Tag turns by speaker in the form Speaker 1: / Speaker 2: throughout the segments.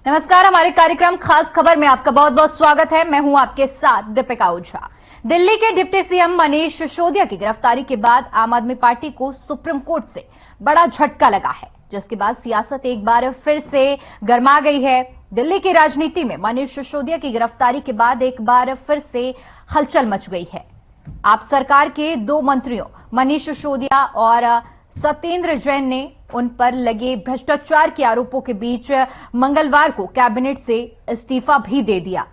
Speaker 1: नमस्कार, हमारे कार्यक्रम खास खबर में आपका बहुत बहुत स्वागत है। मैं हूं आपके साथ दीपिका ओझा। दिल्ली के डिप्टी सीएम मनीष सिसोदिया की गिरफ्तारी के बाद आम आदमी पार्टी को सुप्रीम कोर्ट से बड़ा झटका लगा है, जिसके बाद सियासत एक बार फिर से गर्मा गई है। दिल्ली की राजनीति में मनीष सिसोदिया की गिरफ्तारी के बाद एक बार फिर से हलचल मच गई है। आप सरकार के दो मंत्रियों मनीष सिसोदिया और सत्येंद्र जैन ने उन पर लगे भ्रष्टाचार के आरोपों के बीच मंगलवार को कैबिनेट से इस्तीफा भी दे दिया।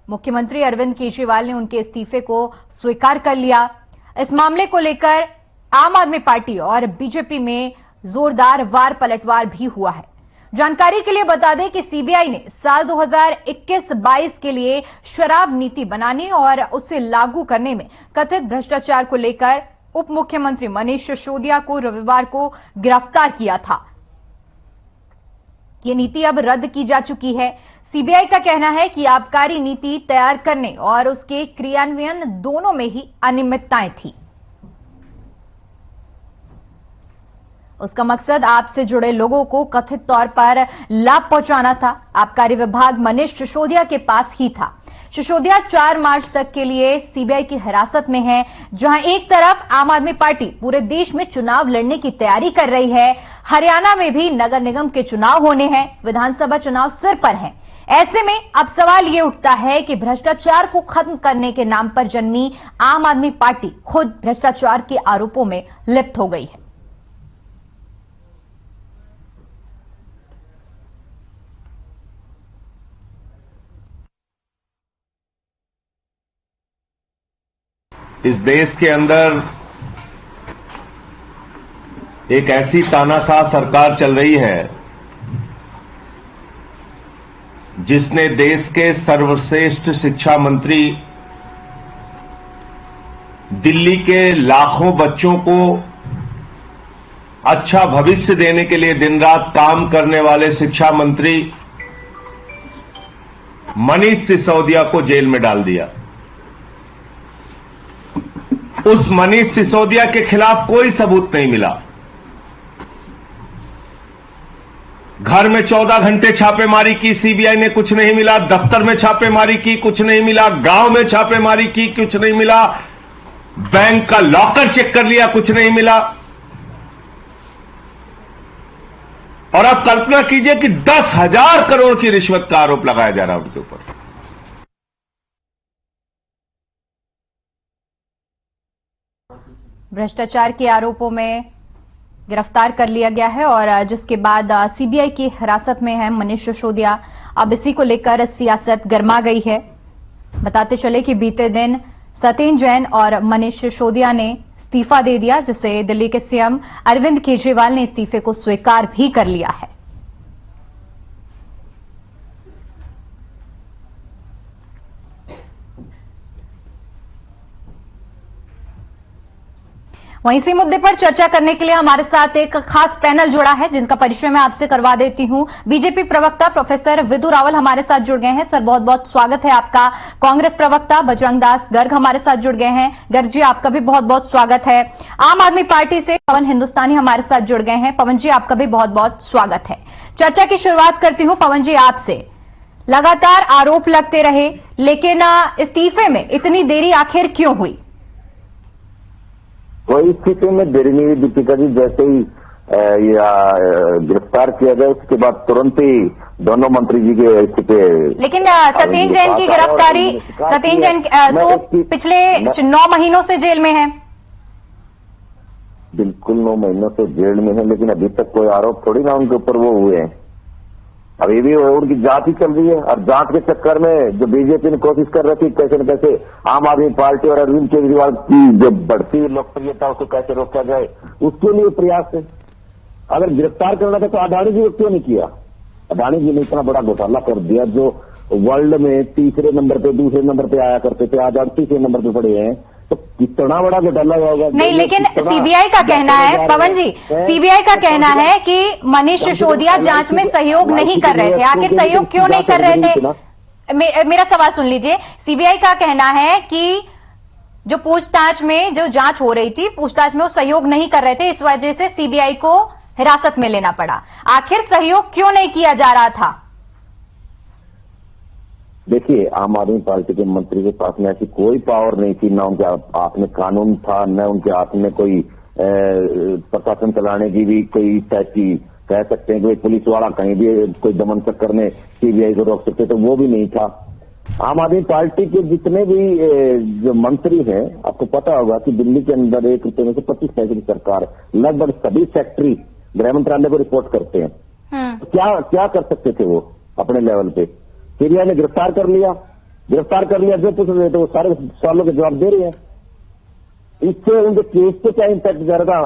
Speaker 1: मुख्यमंत्री अरविंद केजरीवाल ने उनके इस्तीफे को स्वीकार कर लिया। इस मामले को लेकर आम आदमी पार्टी और बीजेपी में जोरदार वार पलटवार भी हुआ है। जानकारी के लिए बता दें कि सीबीआई ने साल 2021-22 के लिए शराब नीति बनाने और उसे लागू करने में कथित भ्रष्टाचार को लेकर उप मुख्यमंत्री मनीष सिसोदिया को रविवार को गिरफ्तार किया था। ये नीति अब रद्द की जा चुकी है। सीबीआई का कहना है कि आबकारी नीति तैयार करने और उसके क्रियान्वयन दोनों में ही अनियमितताएं थी। उसका मकसद आपसे जुड़े लोगों को कथित तौर पर लाभ पहुंचाना था। आबकारी विभाग मनीष सिसोदिया के पास ही था। सिसोदिया 4 मार्च तक के लिए सीबीआई की हिरासत में है, जहां एक तरफ आम आदमी पार्टी पूरे देश में चुनाव लड़ने की तैयारी कर रही है। हरियाणा में भी नगर निगम के चुनाव होने हैं, विधानसभा चुनाव सिर पर हैं। ऐसे में अब सवाल ये उठता है कि भ्रष्टाचार को खत्म करने के नाम पर जन्मी आम आदमी पार्टी खुद भ्रष्टाचार के आरोपों में लिप्त हो गई है।
Speaker 2: इस देश के अंदर एक ऐसी तानाशाह सरकार चल रही है जिसने देश के सर्वश्रेष्ठ शिक्षा मंत्री दिल्ली के लाखों बच्चों को अच्छा भविष्य देने के लिए दिन रात काम करने वाले शिक्षा मंत्री मनीष सिसोदिया को जेल में डाल दिया। उस मनीष सिसोदिया के खिलाफ कोई सबूत नहीं मिला। घर में 14 घंटे छापेमारी की सीबीआई ने, कुछ नहीं मिला। दफ्तर में छापेमारी की, कुछ नहीं मिला। गांव में छापेमारी की, कुछ नहीं मिला। बैंक का लॉकर चेक कर लिया, कुछ नहीं मिला। और आप कल्पना कीजिए कि 10,000 करोड़ की रिश्वत का आरोप लगाया जा रहा है उनके ऊपर।
Speaker 1: भ्रष्टाचार के आरोपों में गिरफ्तार कर लिया गया है और जिसके बाद सीबीआई की हिरासत में है मनीष सिसोदिया। अब इसी को लेकर सियासत गर्मा गई है। बताते चले कि बीते दिन सत्येंद्र जैन और मनीष सिसोदिया ने इस्तीफा दे दिया, जिसे दिल्ली के सीएम अरविंद केजरीवाल ने इस्तीफे को स्वीकार भी कर लिया है। वहीं इसी मुद्दे पर चर्चा करने के लिए हमारे साथ एक खास पैनल जुड़ा है, जिनका परिचय मैं आपसे करवा देती हूं। बीजेपी प्रवक्ता प्रोफेसर विदु रावल हमारे साथ जुड़ गए हैं। सर, बहुत बहुत स्वागत है आपका। कांग्रेस प्रवक्ता बजरंग दास गर्ग हमारे साथ जुड़ गए हैं। गर्ग जी, आपका भी बहुत बहुत स्वागत है। आम आदमी पार्टी से पवन हिंदुस्तानी हमारे साथ जुड़ गए हैं। पवन जी, आपका भी बहुत बहुत स्वागत है। चर्चा की शुरुआत करती हूं पवन जी आपसे। लगातार आरोप लगते रहे, लेकिन इस्तीफे में इतनी देरी आखिर क्यों हुई?
Speaker 3: कोई स्थिति में देरी नहीं हुई दीपिका जी। जैसे ही गिरफ्तार किया गया उसके बाद तुरंत ही दोनों मंत्री जी के इस्तीफे।
Speaker 1: लेकिन सत्येंद्र जैन की गिरफ्तारी, सत्येंद्र जैन तो पिछले 9 महीनों से जेल में है।
Speaker 3: बिल्कुल 9 महीनों से जेल में है, लेकिन अभी तक कोई आरोप थोड़ी ना उनके ऊपर वो हुए हैं। अभी भी उनकी जांच ही चल रही है और जांच के चक्कर में जो बीजेपी ने कोशिश कर रही थी कैसे न कैसे आम आदमी पार्टी और अरविंद केजरीवाल की जो बढ़ती हुई लोकप्रियता उसको कैसे रोका जाए, उसके लिए प्रयास है। अगर गिरफ्तार करना था तो अडानी जी को क्यों नहीं किया? अडानी जी ने इतना बड़ा घोटाला कर दिया, जो वर्ल्ड में तीसरे नंबर पे, दूसरे नंबर पे आया करते थे, आज 38वें नंबर पे पड़े हैं। तो कितना बड़ा घोटाला होगा?
Speaker 1: नहीं, लेकिन सीबीआई का कहना है, पवन जी, सीबीआई का कहना है कि मनीष सिसोदिया जांच में सहयोग नहीं कर रहे थे। आखिर सहयोग क्यों नहीं कर रहे थे? मेरा सवाल सुन लीजिए। सीबीआई का कहना है कि जो पूछताछ में जो जांच हो रही थी, पूछताछ में वो सहयोग नहीं कर रहे थे, इस वजह से सीबीआई को हिरासत में लेना पड़ा। आखिर सहयोग क्यों नहीं किया जा रहा था?
Speaker 3: देखिए, आम आदमी पार्टी के मंत्री के पास में ऐसी कोई पावर नहीं थी, ना उनके हाथ में कानून था, न उनके हाथ में कोई प्रशासन चलाने की भी कोई टाइप की कह सकते हैं कि पुलिस वाला कहीं भी कोई दमन चक्कर में सीबीआई को रोक सकते, तो वो भी नहीं था। आम आदमी पार्टी के जितने भी जो मंत्री हैं, आपको पता होगा कि दिल्ली के अंदर 1 रुपये में से 25 पैसे की सरकार, लगभग सभी सेक्रेटरी गृह मंत्रालय को रिपोर्ट करते हैं। तो क्या कर सकते थे वो अपने लेवल पे? सीबीआई ने गिरफ्तार कर लिया, जो पूछ रहे थे वो सारे सवालों के जवाब दे रहे हैं। इससे उनके केस पे क्या इम्पैक्ट जाएगा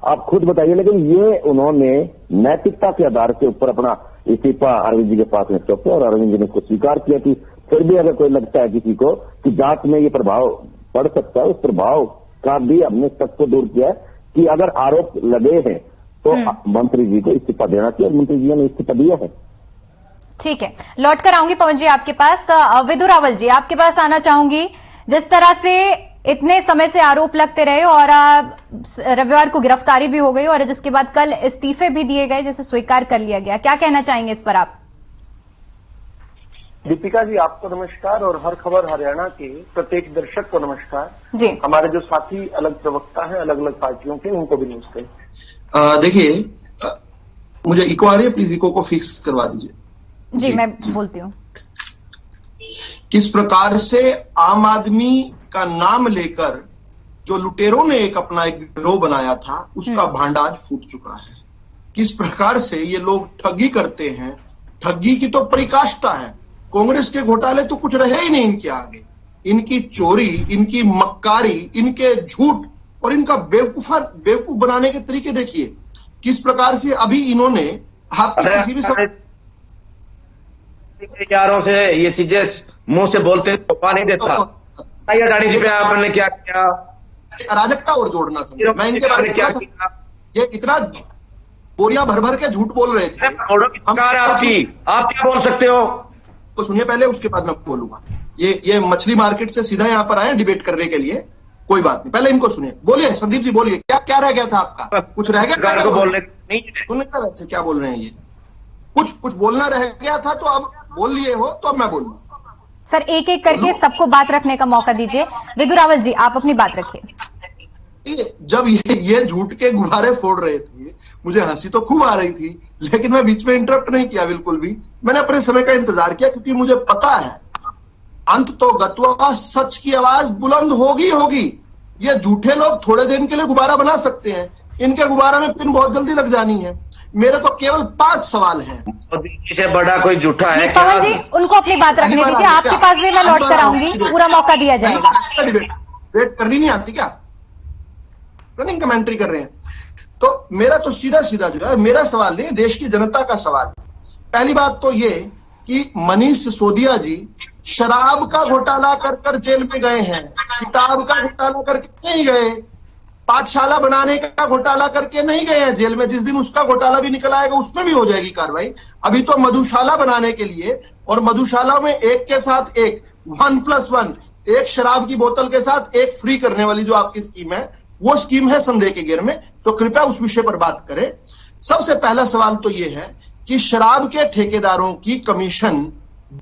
Speaker 3: आप खुद बताइए। लेकिन ये उन्होंने नैतिकता के आधार के ऊपर अपना इस्तीफा अरविंद जी के पास में सौंपा और अरविंद जी ने उसको स्वीकार किया कि फिर भी अगर कोई लगता है किसी को कि जांच में ये प्रभाव पड़ सकता है, उस प्रभाव का भी हमने शक को दूर किया है कि अगर आरोप लगे हैं तो मंत्री जी को इस्तीफा देना चाहिए, मंत्री जी ने इस्तीफा दिया है।
Speaker 1: ठीक है, लौट कर आऊंगी पवन जी आपके पास। विदु रावल जी, आपके पास आना चाहूंगी। जिस तरह से इतने समय से आरोप लगते रहे और रविवार को गिरफ्तारी भी हो गई और जिसके बाद कल इस्तीफे भी दिए गए, जिसे स्वीकार कर लिया गया, क्या कहना चाहेंगे इस पर आप?
Speaker 4: दीपिका जी, आपको नमस्कार और हर खबर हरियाणा के प्रत्येक दर्शक को नमस्कार
Speaker 1: जी।
Speaker 4: हमारे जो साथी अलग प्रवक्ता हैं अलग अलग पार्टियों के, उनको भी नमस्कार।
Speaker 5: देखिए, मुझे इको आ रही है, प्लीज इको को फिक्स करवा दीजिए।
Speaker 1: जी, मैं बोलती हूँ।
Speaker 5: किस प्रकार से आम आदमी का नाम लेकर जो लुटेरों ने अपना एक गिरोह बनाया था, उसका भांडा आज फूट चुका है। किस प्रकार से ये लोग ठगी करते हैं, ठगी की तो पराकाष्ठा है। कांग्रेस के घोटाले तो कुछ रहे ही नहीं इनके आगे। इनकी चोरी, इनकी मक्कारी, इनके झूठ और इनका बेवकूफ बनाने के तरीके देखिए। किस प्रकार से अभी इन्होंने किसी भी
Speaker 2: यारों से ये चीजें मुंह से बोलते तो नहीं देता। अडानी जी पे आपने क्या किया?
Speaker 5: अराजकता और जोड़ना था। मैं इनके बारे में क्या किया? ये इतना बोरियां भर भर के झूठ बोल रहे थे।
Speaker 2: आपकी आप क्या बोल सकते हो?
Speaker 5: तो सुनिए पहले, उसके बाद मैं बोलूंगा। ये मछली मार्केट से सीधा यहां पर आए डिबेट करने के लिए, कोई बात नहीं, पहले इनको सुनिए। बोलिए संदीप जी, बोलिए क्या रह गया था आपका? कुछ रह गया था
Speaker 2: बोलने नहीं?
Speaker 5: सुनने का वैसे क्या बोल रहे हैं ये? कुछ बोलना रह गया था तो अब बोल लिए हो, तो अब मैं बोलूं।
Speaker 1: सर, एक एक करके सबको बात रखने का मौका दीजिए। विदु रावल जी, आप अपनी बात रखिए।
Speaker 5: जब ये झूठ के गुब्बारे फोड़ रहे थे, मुझे हंसी तो खूब आ रही थी, लेकिन मैं बीच में इंटरप्ट नहीं किया बिल्कुल भी। मैंने अपने समय का इंतजार किया, क्योंकि मुझे पता है अंत तो गत्वा सच की आवाज बुलंद होगी। ये झूठे लोग थोड़े दिन के लिए गुब्बारा बना सकते हैं, इनके गुब्बारा में पिन बहुत जल्दी लग जानी है। मेरे तो केवल 5 सवाल हैं।
Speaker 2: इससे बड़ा कोई झूठा है?
Speaker 1: पवन जी, उनको अपनी बात रखने दीजिए। आपके पास भी मैं लौट कर आऊंगी, पूरा मौका दिया जाएगा।
Speaker 5: वेट करनी नहीं आती क्या? रनिंग कमेंट्री कर रहे हैं। तो मेरा तो सीधा जो है, मेरा सवाल नहीं, देश की जनता का सवाल। पहली बात तो ये कि मनीष सिसोदिया जी शराब का घोटाला कर जेल में गए हैं, किताब का घोटाला करके नहीं गए, पाठशाला बनाने का घोटाला करके नहीं गए हैं जेल में। जिस दिन उसका घोटाला भी निकल आएगा उसमें भी हो जाएगी कार्रवाई। अभी तो मधुशाला बनाने के लिए, और मधुशाला में एक के साथ एक 1+1, एक शराब की बोतल के साथ एक फ्री करने वाली जो आपकी स्कीम है, वो स्कीम है संदेह के घेर में। तो कृपया उस विषय पर बात करें। सबसे पहला सवाल तो यह है कि शराब के ठेकेदारों की कमीशन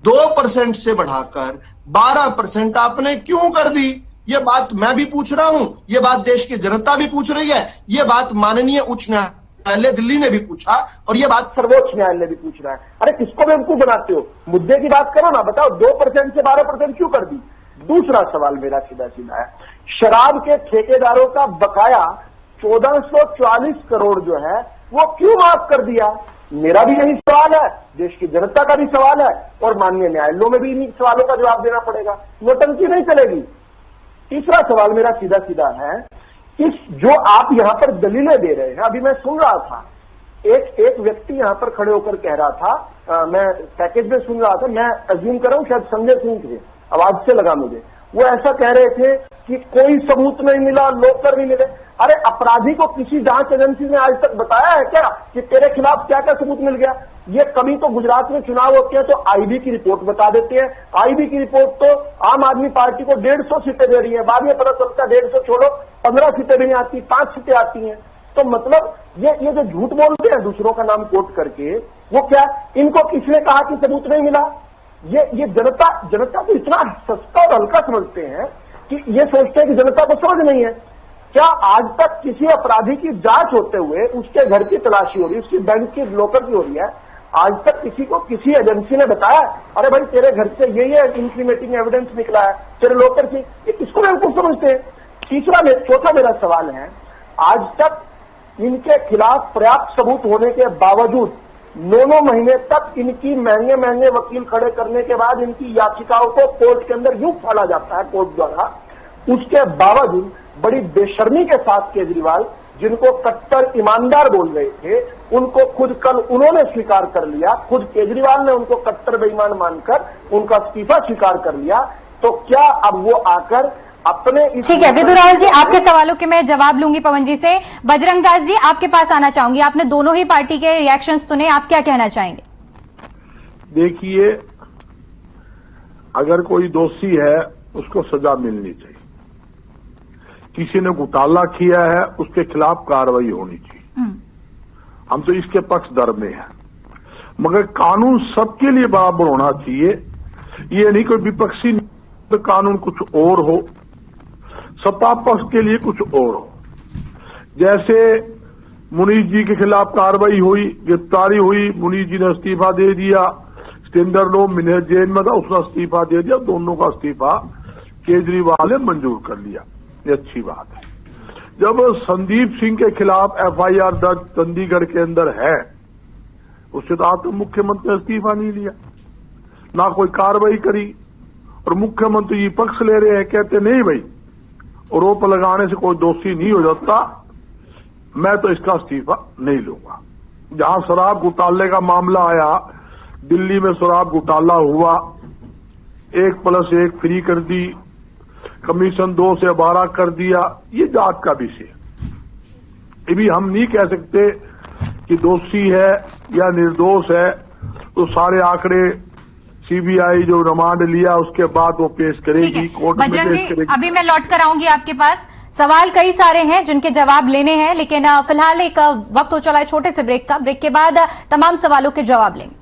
Speaker 5: 2% से बढ़ाकर 12% आपने क्यों कर दी? यह बात मैं भी पूछ रहा हूं, यह बात देश की जनता भी पूछ रही है, यह बात माननीय उच्च न्यायालय दिल्ली ने भी पूछा, और यह बात
Speaker 4: सर्वोच्च न्यायालय भी पूछ रहा है। अरे किसको बेवकूफ बनाते हो? मुद्दे की बात करो ना, बताओ 2% से 12% क्यों कर दी? दूसरा सवाल मेरा सीधा है, शराब के ठेकेदारों का बकाया 1444 करोड़ जो है वो क्यों माफ कर दिया? मेरा भी यही सवाल है, देश की जनता का भी सवाल है, और माननीय न्यायालयों में भी इन्हीं सवालों का जवाब देना पड़ेगा। नोटंकी नहीं चलेगी। तीसरा सवाल मेरा सीधा है कि जो आप यहां पर दलीलें दे रहे हैं, अभी मैं सुन रहा था, एक व्यक्ति यहां पर खड़े होकर कह रहा था, मैं पैकेज में सुन रहा था, मैं अज्यूम कर रहा हूं शायद संजय सिंह थे, आवाज से लगा मुझे, वो ऐसा कह रहे थे कि कोई सबूत नहीं मिला, लोकर नहीं मिले। अरे अपराधी को किसी जांच एजेंसी ने आज तक बताया है क्या कि तेरे खिलाफ क्या क्या सबूत मिल गया? ये कभी तो गुजरात में चुनाव होते हैं तो आईबी की रिपोर्ट बता देते हैं। आईबी की रिपोर्ट तो आम आदमी पार्टी को 150 सीटें दे रही है, बाद में पता चलता है 150 छोड़ो 15 सीटें भी नहीं आती, 5 सीटें आती हैं। तो मतलब ये जो झूठ बोलते हैं दूसरों का नाम कोट करके, वो क्या, इनको किसने कहा कि सबूत नहीं मिला? ये जनता को इतना सस्ता और हल्का समझते हैं कि ये सोचते हैं कि जनता को समझ नहीं है। क्या आज तक किसी अपराधी की जांच होते हुए उसके घर की तलाशी हो रही है, उसकी बैंक की लॉकर की हो रही है, आज तक किसी को किसी एजेंसी ने बताया अरे भाई तेरे घर से ये इंक्रीमेटिंग एविडेंस निकला है, तेरे लॉकर की? ये किसको बेवकूफ समझते हैं? चौथा मेरा सवाल है, आज तक इनके खिलाफ पर्याप्त सबूत होने के बावजूद 9 महीने तक इनकी महंगे महंगे वकील खड़े करने के बाद इनकी याचिकाओं को कोर्ट के अंदर यूं फाड़ा जाता है कोर्ट द्वारा। उसके बावजूद बड़ी बेशर्मी के साथ केजरीवाल, जिनको कट्टर ईमानदार बोल रहे थे, उनको खुद कल उन्होंने स्वीकार कर लिया, खुद केजरीवाल ने उनको कट्टर बेईमान मानकर उनका इस्तीफा स्वीकार कर लिया। तो क्या अब वो आकर अपने
Speaker 1: ठीक है विदु रावल जी, आपके सवालों के मैं जवाब लूंगी पवन जी से। बजरंग दास जी, आपके पास आना चाहूंगी। आपने दोनों ही पार्टी के रिएक्शन सुने, आप क्या कहना चाहेंगे?
Speaker 6: देखिए, अगर कोई दोषी है उसको सजा मिलनी चाहिए, किसी ने घोटाला किया है उसके खिलाफ कार्रवाई होनी चाहिए। हम तो इसके पक्षधर में हैं, मगर कानून सबके लिए बराबर होना चाहिए। ये नहीं कोई विपक्षी तो कानून कुछ और हो, सत्ता पक्ष के लिए कुछ और हो। जैसे मुनीष जी के खिलाफ कार्रवाई हुई, गिरफ्तारी हुई, मुनीष जी ने इस्तीफा दे दिया, स्टेंडर लो मिनहर जेल में था, उसने इस्तीफा दे दिया, दोनों का इस्तीफा केजरीवाल ने मंजूर कर लिया, ये अच्छी बात है। जब संदीप सिंह के खिलाफ एफआईआर दर्ज चंडीगढ़ के अंदर है, उससे तो आज तक मुख्यमंत्री ने इस्तीफा नहीं लिया, ना कोई कार्रवाई करी, और मुख्यमंत्री जी पक्ष ले रहे हैं, कहते नहीं भाई आरोप लगाने से कोई दोषी नहीं हो जाता, मैं तो इसका इस्तीफा नहीं लूंगा। जहां शराब घोटाले का मामला आया, दिल्ली में शराब घोटाला हुआ, 1+1 फ्री कर दी, कमीशन 2 से 12 कर दिया, ये जांच का विषय। ये भी हम नहीं कह सकते कि दोषी है या निर्दोष है, तो सारे आंकड़े सीबीआई जो रिमांड लिया उसके बाद वो पेश करेगी, कोर्ट में पेश करेगी।
Speaker 1: अभी मैं लौट कर आऊंगी आपके पास। सवाल कई सारे हैं जिनके जवाब लेने हैं, लेकिन फिलहाल एक वक्त हो चला है छोटे से ब्रेक का। ब्रेक के बाद तमाम सवालों के जवाब लेंगे।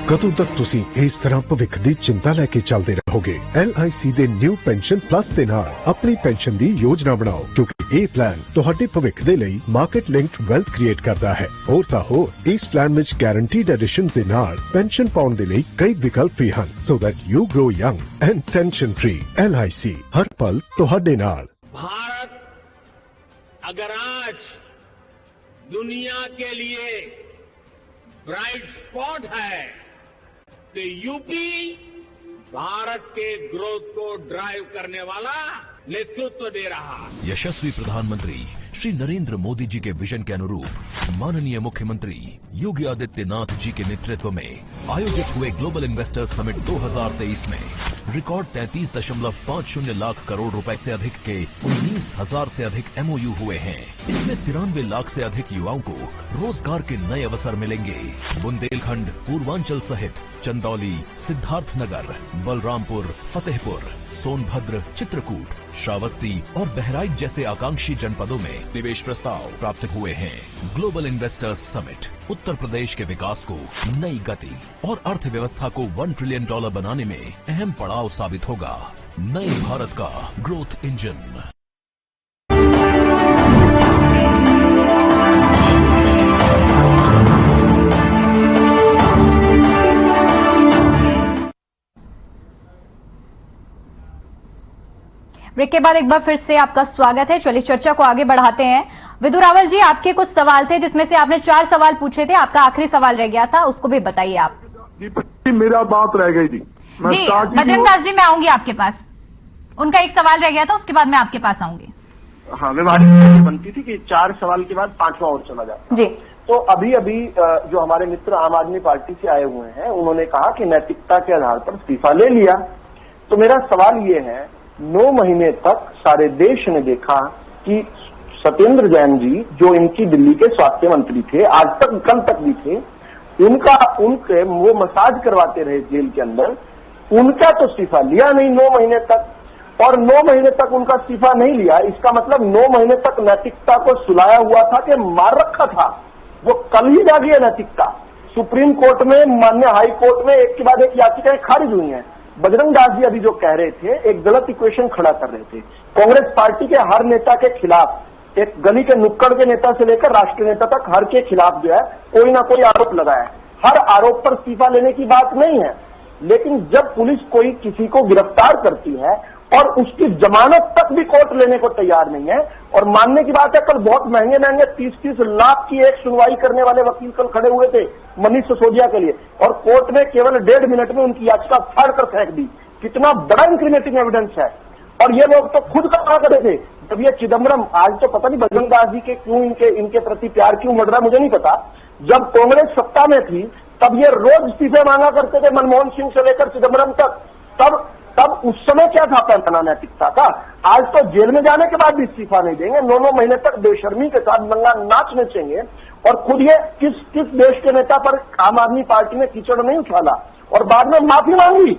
Speaker 7: कदों तक तुसी इस तरह भविख दी चिंता लेके चलते रहोगे? LIC दे न्यू पेंशन प्लस दे नाल अपनी पेंशन दी योजना बनाओ, क्योंकि ये प्लान तुहाडे भविख दे लई मार्केट लिंक्ड वेल्थ क्रिएट करता है। और तां होर इस प्लान विच गारंटीड एडिशन दे नाल पेंशन पाउण दे लई कई विकल्प भी हन, so that you grow young and tension free. LIC हर पल तुहाडे नाल।
Speaker 8: भारत अगर आज दुनिया के लिए ब्राइट स्पॉट है तो यूपी भारत के ग्रोथ को ड्राइव करने वाला नेतृत्व दे रहा है।
Speaker 9: यशस्वी प्रधानमंत्री श्री नरेंद्र मोदी जी के विजन के अनुरूप माननीय मुख्यमंत्री योगी आदित्यनाथ जी के नेतृत्व में आयोजित हुए ग्लोबल इन्वेस्टर्स समिट 2023 में रिकॉर्ड 33.50 लाख करोड़ रुपए से अधिक के 19,000 से अधिक MOU हुए हैं। इसमें 93 लाख से अधिक युवाओं को रोजगार के नए अवसर मिलेंगे। बुंदेलखंड, पूर्वांचल सहित चंदौली, सिद्धार्थनगर, बलरामपुर, फतेहपुर, सोनभद्र, चित्रकूट, श्रावस्ती और बहराइच जैसे आकांक्षी जनपदों में निवेश प्रस्ताव प्राप्त हुए हैं। Global investors summit Uttar Pradesh के विकास को नई गति और अर्थव्यवस्था को $1 ट्रिलियन बनाने में अहम पड़ाव साबित होगा। नए भारत का ग्रोथ इंजन।
Speaker 1: ब्रेक के बाद एक बार फिर से आपका स्वागत है। चलिए चर्चा को आगे बढ़ाते हैं। विदु रावल जी, आपके कुछ सवाल थे जिसमें से आपने 4 सवाल पूछे थे, आपका आखिरी सवाल रह गया था, उसको भी बताइए आप।
Speaker 6: जी मेरा बात रह गई थी।
Speaker 1: जी बजरंग दास जी, मैं आऊंगी आपके पास। उनका एक सवाल रह गया था, उसके बाद मैं आपके पास आऊंगी।
Speaker 4: हाँ, व्यवहारिक बनती थी कि 4 सवाल के बाद 5वां और चला जाता
Speaker 1: जी।
Speaker 4: तो अभी जो हमारे मित्र आम आदमी पार्टी से आए हुए हैं, उन्होंने कहा कि नैतिकता के आधार पर इस्तीफा ले लिया। तो मेरा सवाल ये है 9 महीने तक सारे देश ने देखा कि सत्येंद्र जैन जी, जो इनकी दिल्ली के स्वास्थ्य मंत्री थे, आज तक कल तक भी थे, उनके वो मसाज करवाते रहे जेल के अंदर, उनका तो इस्तीफा लिया नहीं 9 महीने तक। और 9 महीने तक उनका इस्तीफा नहीं लिया, इसका मतलब 9 महीने तक नैतिकता को सुलाया हुआ था कि मार रखा था। वो कल ही जागी है नैतिकता। सुप्रीम कोर्ट में, माननीय हाई कोर्ट में एक के बाद एक याचिकाएं खारिज हुई हैं। बजरंग दास जी अभी जो कह रहे थे, एक गलत इक्वेशन खड़ा कर रहे थे। कांग्रेस पार्टी के हर नेता के खिलाफ, एक गली के नुक्कड़ के नेता से लेकर राष्ट्रीय नेता तक, हर के खिलाफ जो है कोई ना कोई आरोप लगा है। हर आरोप पर इस्तीफा लेने की बात नहीं है, लेकिन जब पुलिस कोई किसी को गिरफ्तार करती है और उसकी जमानत तक भी कोर्ट लेने को तैयार नहीं है, और मानने की बात है कल बहुत महंगे महंगे 30-30 लाख की एक सुनवाई करने वाले वकील कल खड़े हुए थे मनीष सिसोदिया के लिए, और कोर्ट ने केवल 1.5 मिनट में उनकी याचिका फाड़ कर फेंक दी। कितना बड़ा इंक्रिमिनेटिंग एविडेंस है। और ये लोग तो खुद कहा करे थे, जब ये चिदम्बरम, आज तो पता नहीं बजरंग दास जी के क्यों इनके प्रति प्यार क्यों बढ़ रहा है मुझे नहीं पता, जब कांग्रेस सत्ता में थी तब ये रोज इस्तीफे मांगा करते थे, मनमोहन सिंह से लेकर चिदम्बरम तक। तब उस समय क्या था पैमाना नैतिकता का। आज तो जेल में जाने के बाद भी इस्तीफा नहीं देंगे, 9 महीने तक बेशर्मी के साथ नंगा नाच नचेंगे। और खुद ये किस देश के नेता पर आम आदमी पार्टी ने कीचड़ नहीं उछाला और बाद में माफी मांगी।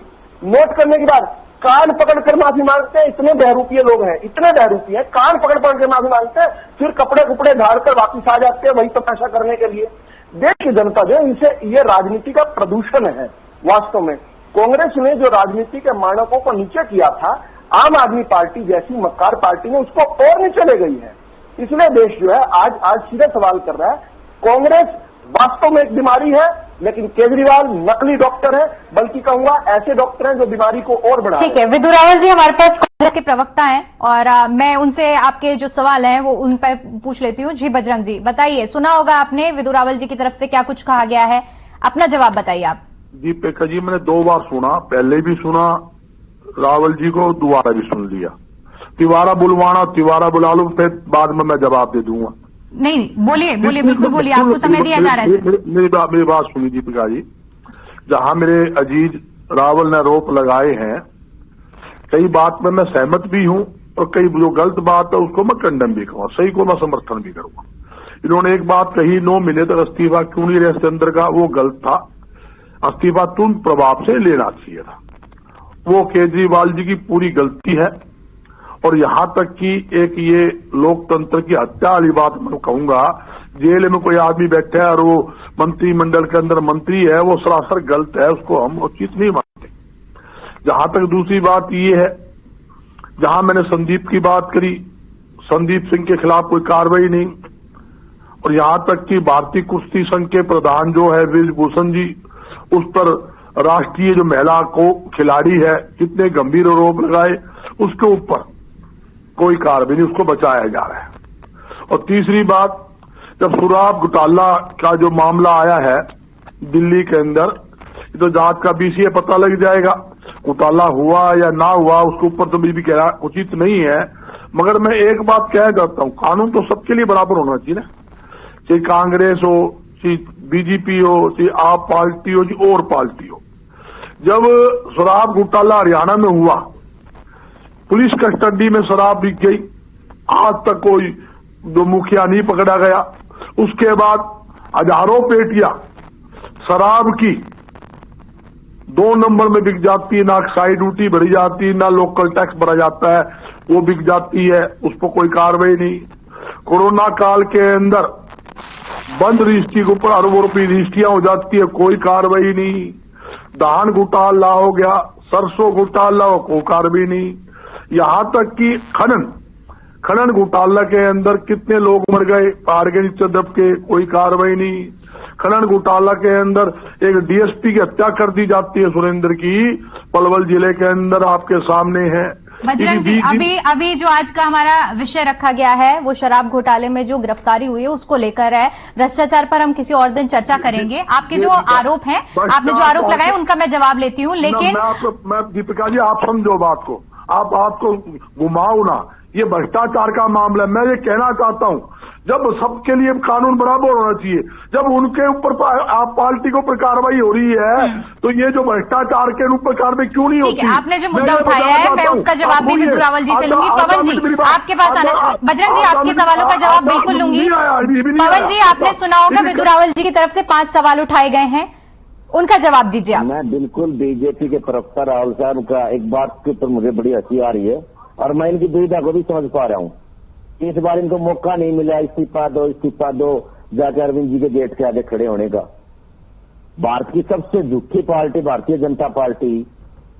Speaker 4: नोट करने के बाद कान पकड़कर माफी मांगते हैं। इतने बहरूपीय लोग हैं, इतने बहरूपीय हैं, कान पकड़ के माफी मांगते हैं, फिर कपड़े कुपड़े झाड़कर वापिस आ जाते हैं वही तमाशा करने के लिए। देश की जनता जो है, इसे ये राजनीति का प्रदूषण है। वास्तव में कांग्रेस ने जो राजनीति के मानकों को नीचे किया था, आम आदमी पार्टी जैसी मक्कार पार्टी ने उसको और नीचे ले गई है। इसलिए देश जो है आज सीधे सवाल कर रहा है, कांग्रेस वास्तव में एक बीमारी है, लेकिन केजरीवाल नकली डॉक्टर है, बल्कि कहूंगा ऐसे डॉक्टर हैं जो बीमारी को और बढ़ा।
Speaker 1: ठीक है, विदु रावल जी हमारे पास कांग्रेस के प्रवक्ता हैं और मैं उनसे आपके जो सवाल हैं वो उन पर पूछ लेती हूँ। जी बजरंग जी बताइए, सुना होगा आपने विदु रावल जी की तरफ से क्या कुछ कहा गया है, अपना जवाब बताइए आप।
Speaker 6: जी पेखा जी, मैंने 2 बार सुना, पहले भी सुना रावल जी को, दोबारा भी सुन लिया। तिवारा बुलवाना, तिवारा बुला लो, फिर बाद में मैं जवाब दे दूंगा।
Speaker 1: नहीं बोलिए बिल्कुल बोलिए, आपको समय दिया जा रहा है।
Speaker 6: मेरी बात सुनी दीपिका जी, जहां मेरे अजीज रावल ने आरोप लगाए हैं, कई बात में मैं सहमत भी हूं और कई जो गलत बात है उसको मैं कंडम भी करूंगा, सही को मैं समर्थन भी करूंगा। इन्होंने एक बात कही, 9 महीने तक इस्तीफा क्यों नहीं रहे अंदर का, वो गलत था। इस्तीफा तुरंत प्रभाव से लेना चाहिए था, वो केजरीवाल जी की पूरी गलती है। और यहां तक कि एक ये लोकतंत्र की हत्या वाली बात मैं कहूंगा, जेल में कोई आदमी बैठा है और वो मंत्रिमंडल के अंदर मंत्री है, वो सरासर गलत है, उसको हम उचित नहीं मानते। जहां तक दूसरी बात ये है, जहां मैंने संदीप की बात करी, संदीप सिंह के खिलाफ कोई कार्रवाई नहीं, और यहां तक कि भारतीय कुश्ती संघ के प्रधान जो है ब्रिजभूषण जी, उस पर राष्ट्रीय जो महिला को खिलाड़ी है, कितने गंभीर आरोप लगाए, उसके ऊपर कोई कार्रवाई नहीं, उसको बचाया जा रहा है। और तीसरी बात, जब शराब घोटाला का जो मामला आया है दिल्ली के अंदर, तो जांच का बीसीए पता लग जाएगा, घोटाला हुआ या ना हुआ, उसके ऊपर तो भी कहना उचित नहीं है। मगर मैं एक बात कह जाता हूं, कानून तो सबके लिए बराबर होना चाहिए ना, चाहे कांग्रेस हो, चाहे बीजेपी हो, चाहे आप पार्टी हो, चाहे और पार्टी हो। जब शराब घोटाला हरियाणा में हुआ, पुलिस कस्टडी में शराब बिक गई, आज तक कोई दो मुखिया नहीं पकड़ा गया। उसके बाद हजारों पेटियां शराब की 2 नंबर में बिक जाती है, ना एक्साइज ड्यूटी भरी जाती है, ना लोकल टैक्स भरा जाता है, वो बिक जाती है, उस पर कोई कार्रवाई नहीं। कोरोना काल के अंदर बंद रजिस्ट्री के ऊपर अरबों रुपये रजिस्ट्रियां हो जाती है, कोई कार्रवाई नहीं। धान घोटाला हो गया, सरसों घोटाला हो, कोई कार्रवाई नहीं। यहां तक कि खनन घोटाला के अंदर कितने लोग मर गए, पहाड़ के नीचे दब के, कोई कार्रवाई नहीं। खनन घोटाला के अंदर एक डीएसपी की हत्या कर दी जाती है सुरेंद्र की, पलवल जिले के अंदर आपके सामने है।
Speaker 1: बजरंग जी, अभी जो आज का हमारा विषय रखा गया है वो शराब घोटाले में जो गिरफ्तारी हुई है उसको लेकर है। भ्रष्टाचार पर हम किसी और दिन चर्चा करेंगे। आपके जो आरोप हैं, आपने जो आरोप लगाए उनका मैं जवाब लेती हूँ, लेकिन
Speaker 6: मैं दीपिका जी, आप समझो बात को, आप बात को घुमाओ ना, ये भ्रष्टाचार का मामला है। मैं ये कहना चाहता हूं, जब सबके लिए कानून बराबर होना चाहिए, जब उनके ऊपर आप पार्टी के ऊपर कार्रवाई हो रही है तो ये जो भ्रष्टाचार के ऊपर कार्रवाई क्यों नहीं होती?
Speaker 1: आपने जो मुद्दा उठाया है मैं उसका जवाब भी विधु रावल जी से लूंगी। पवन जी आपके पास आने, बजरंग जी आपके सवालों का जवाब बिल्कुल लूंगी। पवन जी आपने सुना होगा विधु रावल जी की तरफ से 5 सवाल उठाए गए हैं, उनका जवाब दीजिए आप।
Speaker 3: मैं बिल्कुल बीजेपी के प्रवक्ता राहुल साहब का एक बात के ऊपर मुझे बड़ी हंसी आ रही है और मैं इनकी दुविधा को भी समझ पा रहा हूं। इस बार इनको मौका नहीं मिला इस्तीफा दो जाकर अरविंद जी के गेट के आगे खड़े होने का। भारत की सबसे झूठी पार्टी भारतीय जनता पार्टी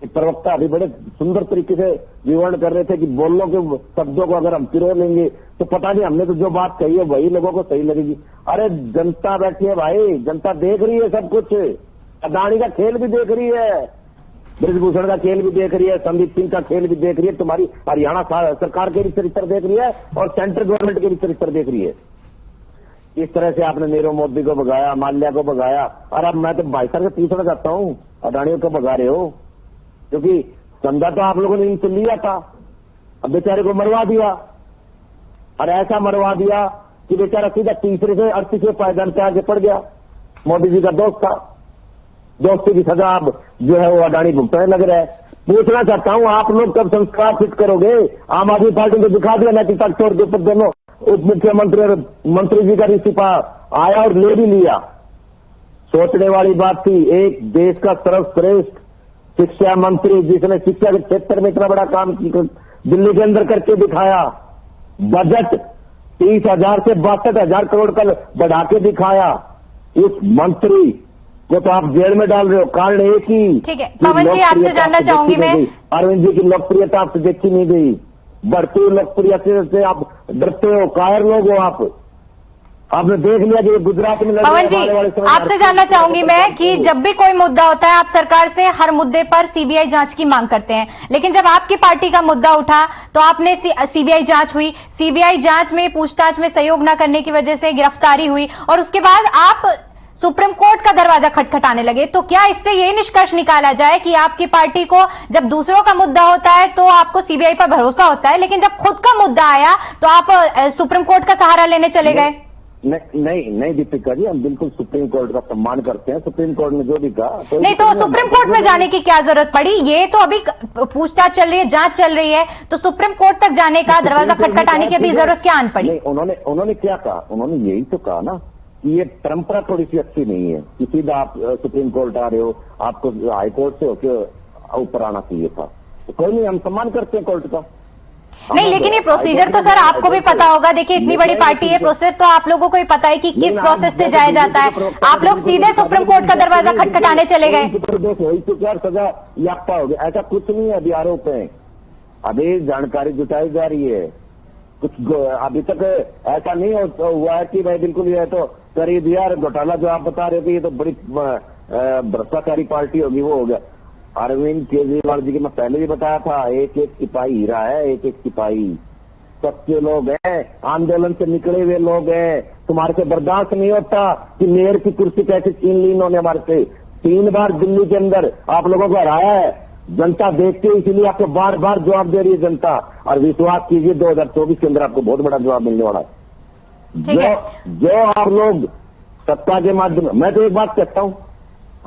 Speaker 3: के प्रवक्ता अभी बड़े सुंदर तरीके से विवरण कर रहे थे कि बोलने के शब्दों को अगर हम पिरो लेंगे तो पता नहीं हमने तो जो बात कही है वही लोगों को सही लगेगी। अरे जनता बैठी है भाई, जनता देख रही है सब कुछ। अदानी का खेल भी देख रही है, ब्रजभूषण का खेल भी देख रही है, संदीप सिंह का खेल भी देख रही है, तुम्हारी हरियाणा सरकार के भी चरित्र देख रही है और सेंट्रल गवर्नमेंट के भी चरित्र देख रही है। इस तरह से आपने नीरव मोदी को भगाया, माल्या को भगाया, और अब मैं तो भाई साहब से पूछना चाहता हूं अडानी को भगा रहे हो क्योंकि संदा तो आप लोगों ने इनसे लिया था, अब बेचारे को मरवा दिया और ऐसा मरवा दिया कि बेचारा सीधा तीसरे से 38वें पायदान पे आगे पड़ गया। मोदी जी का दोस्त था, दोस्ती की सजा अब जो है वो अडानी भुगतने लग रहा है। पूछना चाहता हूं आप लोग कब संस्कार फिट करोगे? आम आदमी पार्टी को दिखा दिया नैतिकता छोड़ के ऊपर दोनों उप मुख्यमंत्री और मंत्री जी का इस्तीफा आया और ले भी लिया। सोचने वाली बात थी, एक देश का सर्वश्रेष्ठ शिक्षा मंत्री जिसने शिक्षा के क्षेत्र में इतना बड़ा काम दिल्ली के अंदर करके दिखाया, बजट 30,000 से 62,000 करोड़ का बढ़ा के दिखाया, उस मंत्री को तो आप जेल में डाल रहे हो। कारण एक ही,
Speaker 1: ठीक है पवन जी आपसे जानना चाहूंगी मैं,
Speaker 3: अरविंद जी की लोकप्रियता आपसे देखी नहीं गई, बढ़ती हुई लोकप्रियता से आप डरते हो, कायर लोग हो आप। आपने देख लिया कि गुजरात में
Speaker 1: पवन जी आपसे जानना चाहूंगी मैं कि जब भी कोई मुद्दा होता है आप सरकार से हर मुद्दे पर सीबीआई जांच की मांग करते हैं, लेकिन जब आपकी पार्टी का मुद्दा उठा तो आपने सीबीआई जांच हुई, सीबीआई जांच में पूछताछ में सहयोग न करने की वजह से गिरफ्तारी हुई और उसके बाद आप सुप्रीम कोर्ट का दरवाजा खटखटाने लगे। तो क्या इससे यही निष्कर्ष निकाला जाए कि आपकी पार्टी को जब दूसरों का मुद्दा होता है तो आपको सीबीआई पर भरोसा होता है, लेकिन जब खुद का मुद्दा आया तो आप सुप्रीम कोर्ट का सहारा लेने चले गए?
Speaker 3: नहीं दीपिका जी, हम बिल्कुल सुप्रीम कोर्ट का सम्मान करते हैं। सुप्रीम कोर्ट ने जो भी कहा तो
Speaker 1: नहीं, तो सुप्रीम कोर्ट में जाने की क्या जरूरत पड़ी? ये तो अभी पूछताछ चल रही है, जांच चल रही है, तो सुप्रीम कोर्ट तक जाने का, दरवाजा खटखटाने की भी जरूरत क्या आन पड़ी?
Speaker 3: उन्होंने क्या कहा? उन्होंने यही तो कहा ना कि ये परंपरा थोड़ी सी अच्छी नहीं है कि सीधा आप सुप्रीम कोर्ट आ रहे हो, आपको हाई कोर्ट से होकर ऊपर आना चाहिए था। तो कोई नहीं, हम सम्मान करते हैं कोर्ट का।
Speaker 1: नहीं, लेकिन ये प्रोसीजर तो सर आपको भी पता होगा। देखिए इतनी बड़ी पार्टी है, प्रोसेस तो आप लोगों को भी पता है कि किस प्रोसेस से जाया जाता है। आप लोग सीधे सुप्रीम कोर्ट का दरवाजा खटखटाने चले गए।
Speaker 3: तो क्या सजा याफ्ता हो गया? ऐसा कुछ नहीं है, अभी आरोप है, अभी जानकारी जुटाई जा रही है। कुछ अभी तक ऐसा नहीं हुआ है कि भाई बिल्कुल ये तो कर दिया घोटाला जो आप बता रहे थे ये तो बड़ी भ्रष्टाचारी पार्टी होगी, वो हो गया। अरविंद केजरीवाल जी की मैं पहले भी बताया था, एक एक सिपाही हीरा है, एक एक सिपाही सच्चे लोग हैं, आंदोलन से निकले हुए लोग हैं। तुम्हारे से बर्दाश्त नहीं होता कि मेयर की कुर्सी कैसे छीन ली इन्होंने हमारे से। 3 बार दिल्ली के अंदर आप लोगों को हराया है, जनता देखते है, इसीलिए आपको बार बार जवाब दे रही है जनता। और विश्वास कीजिए 2024 के अंदर आपको बहुत बड़ा जवाब मिलने वाला है। जो आप लोग सत्ता के माध्यम, मैं तो एक बात कहता हूं,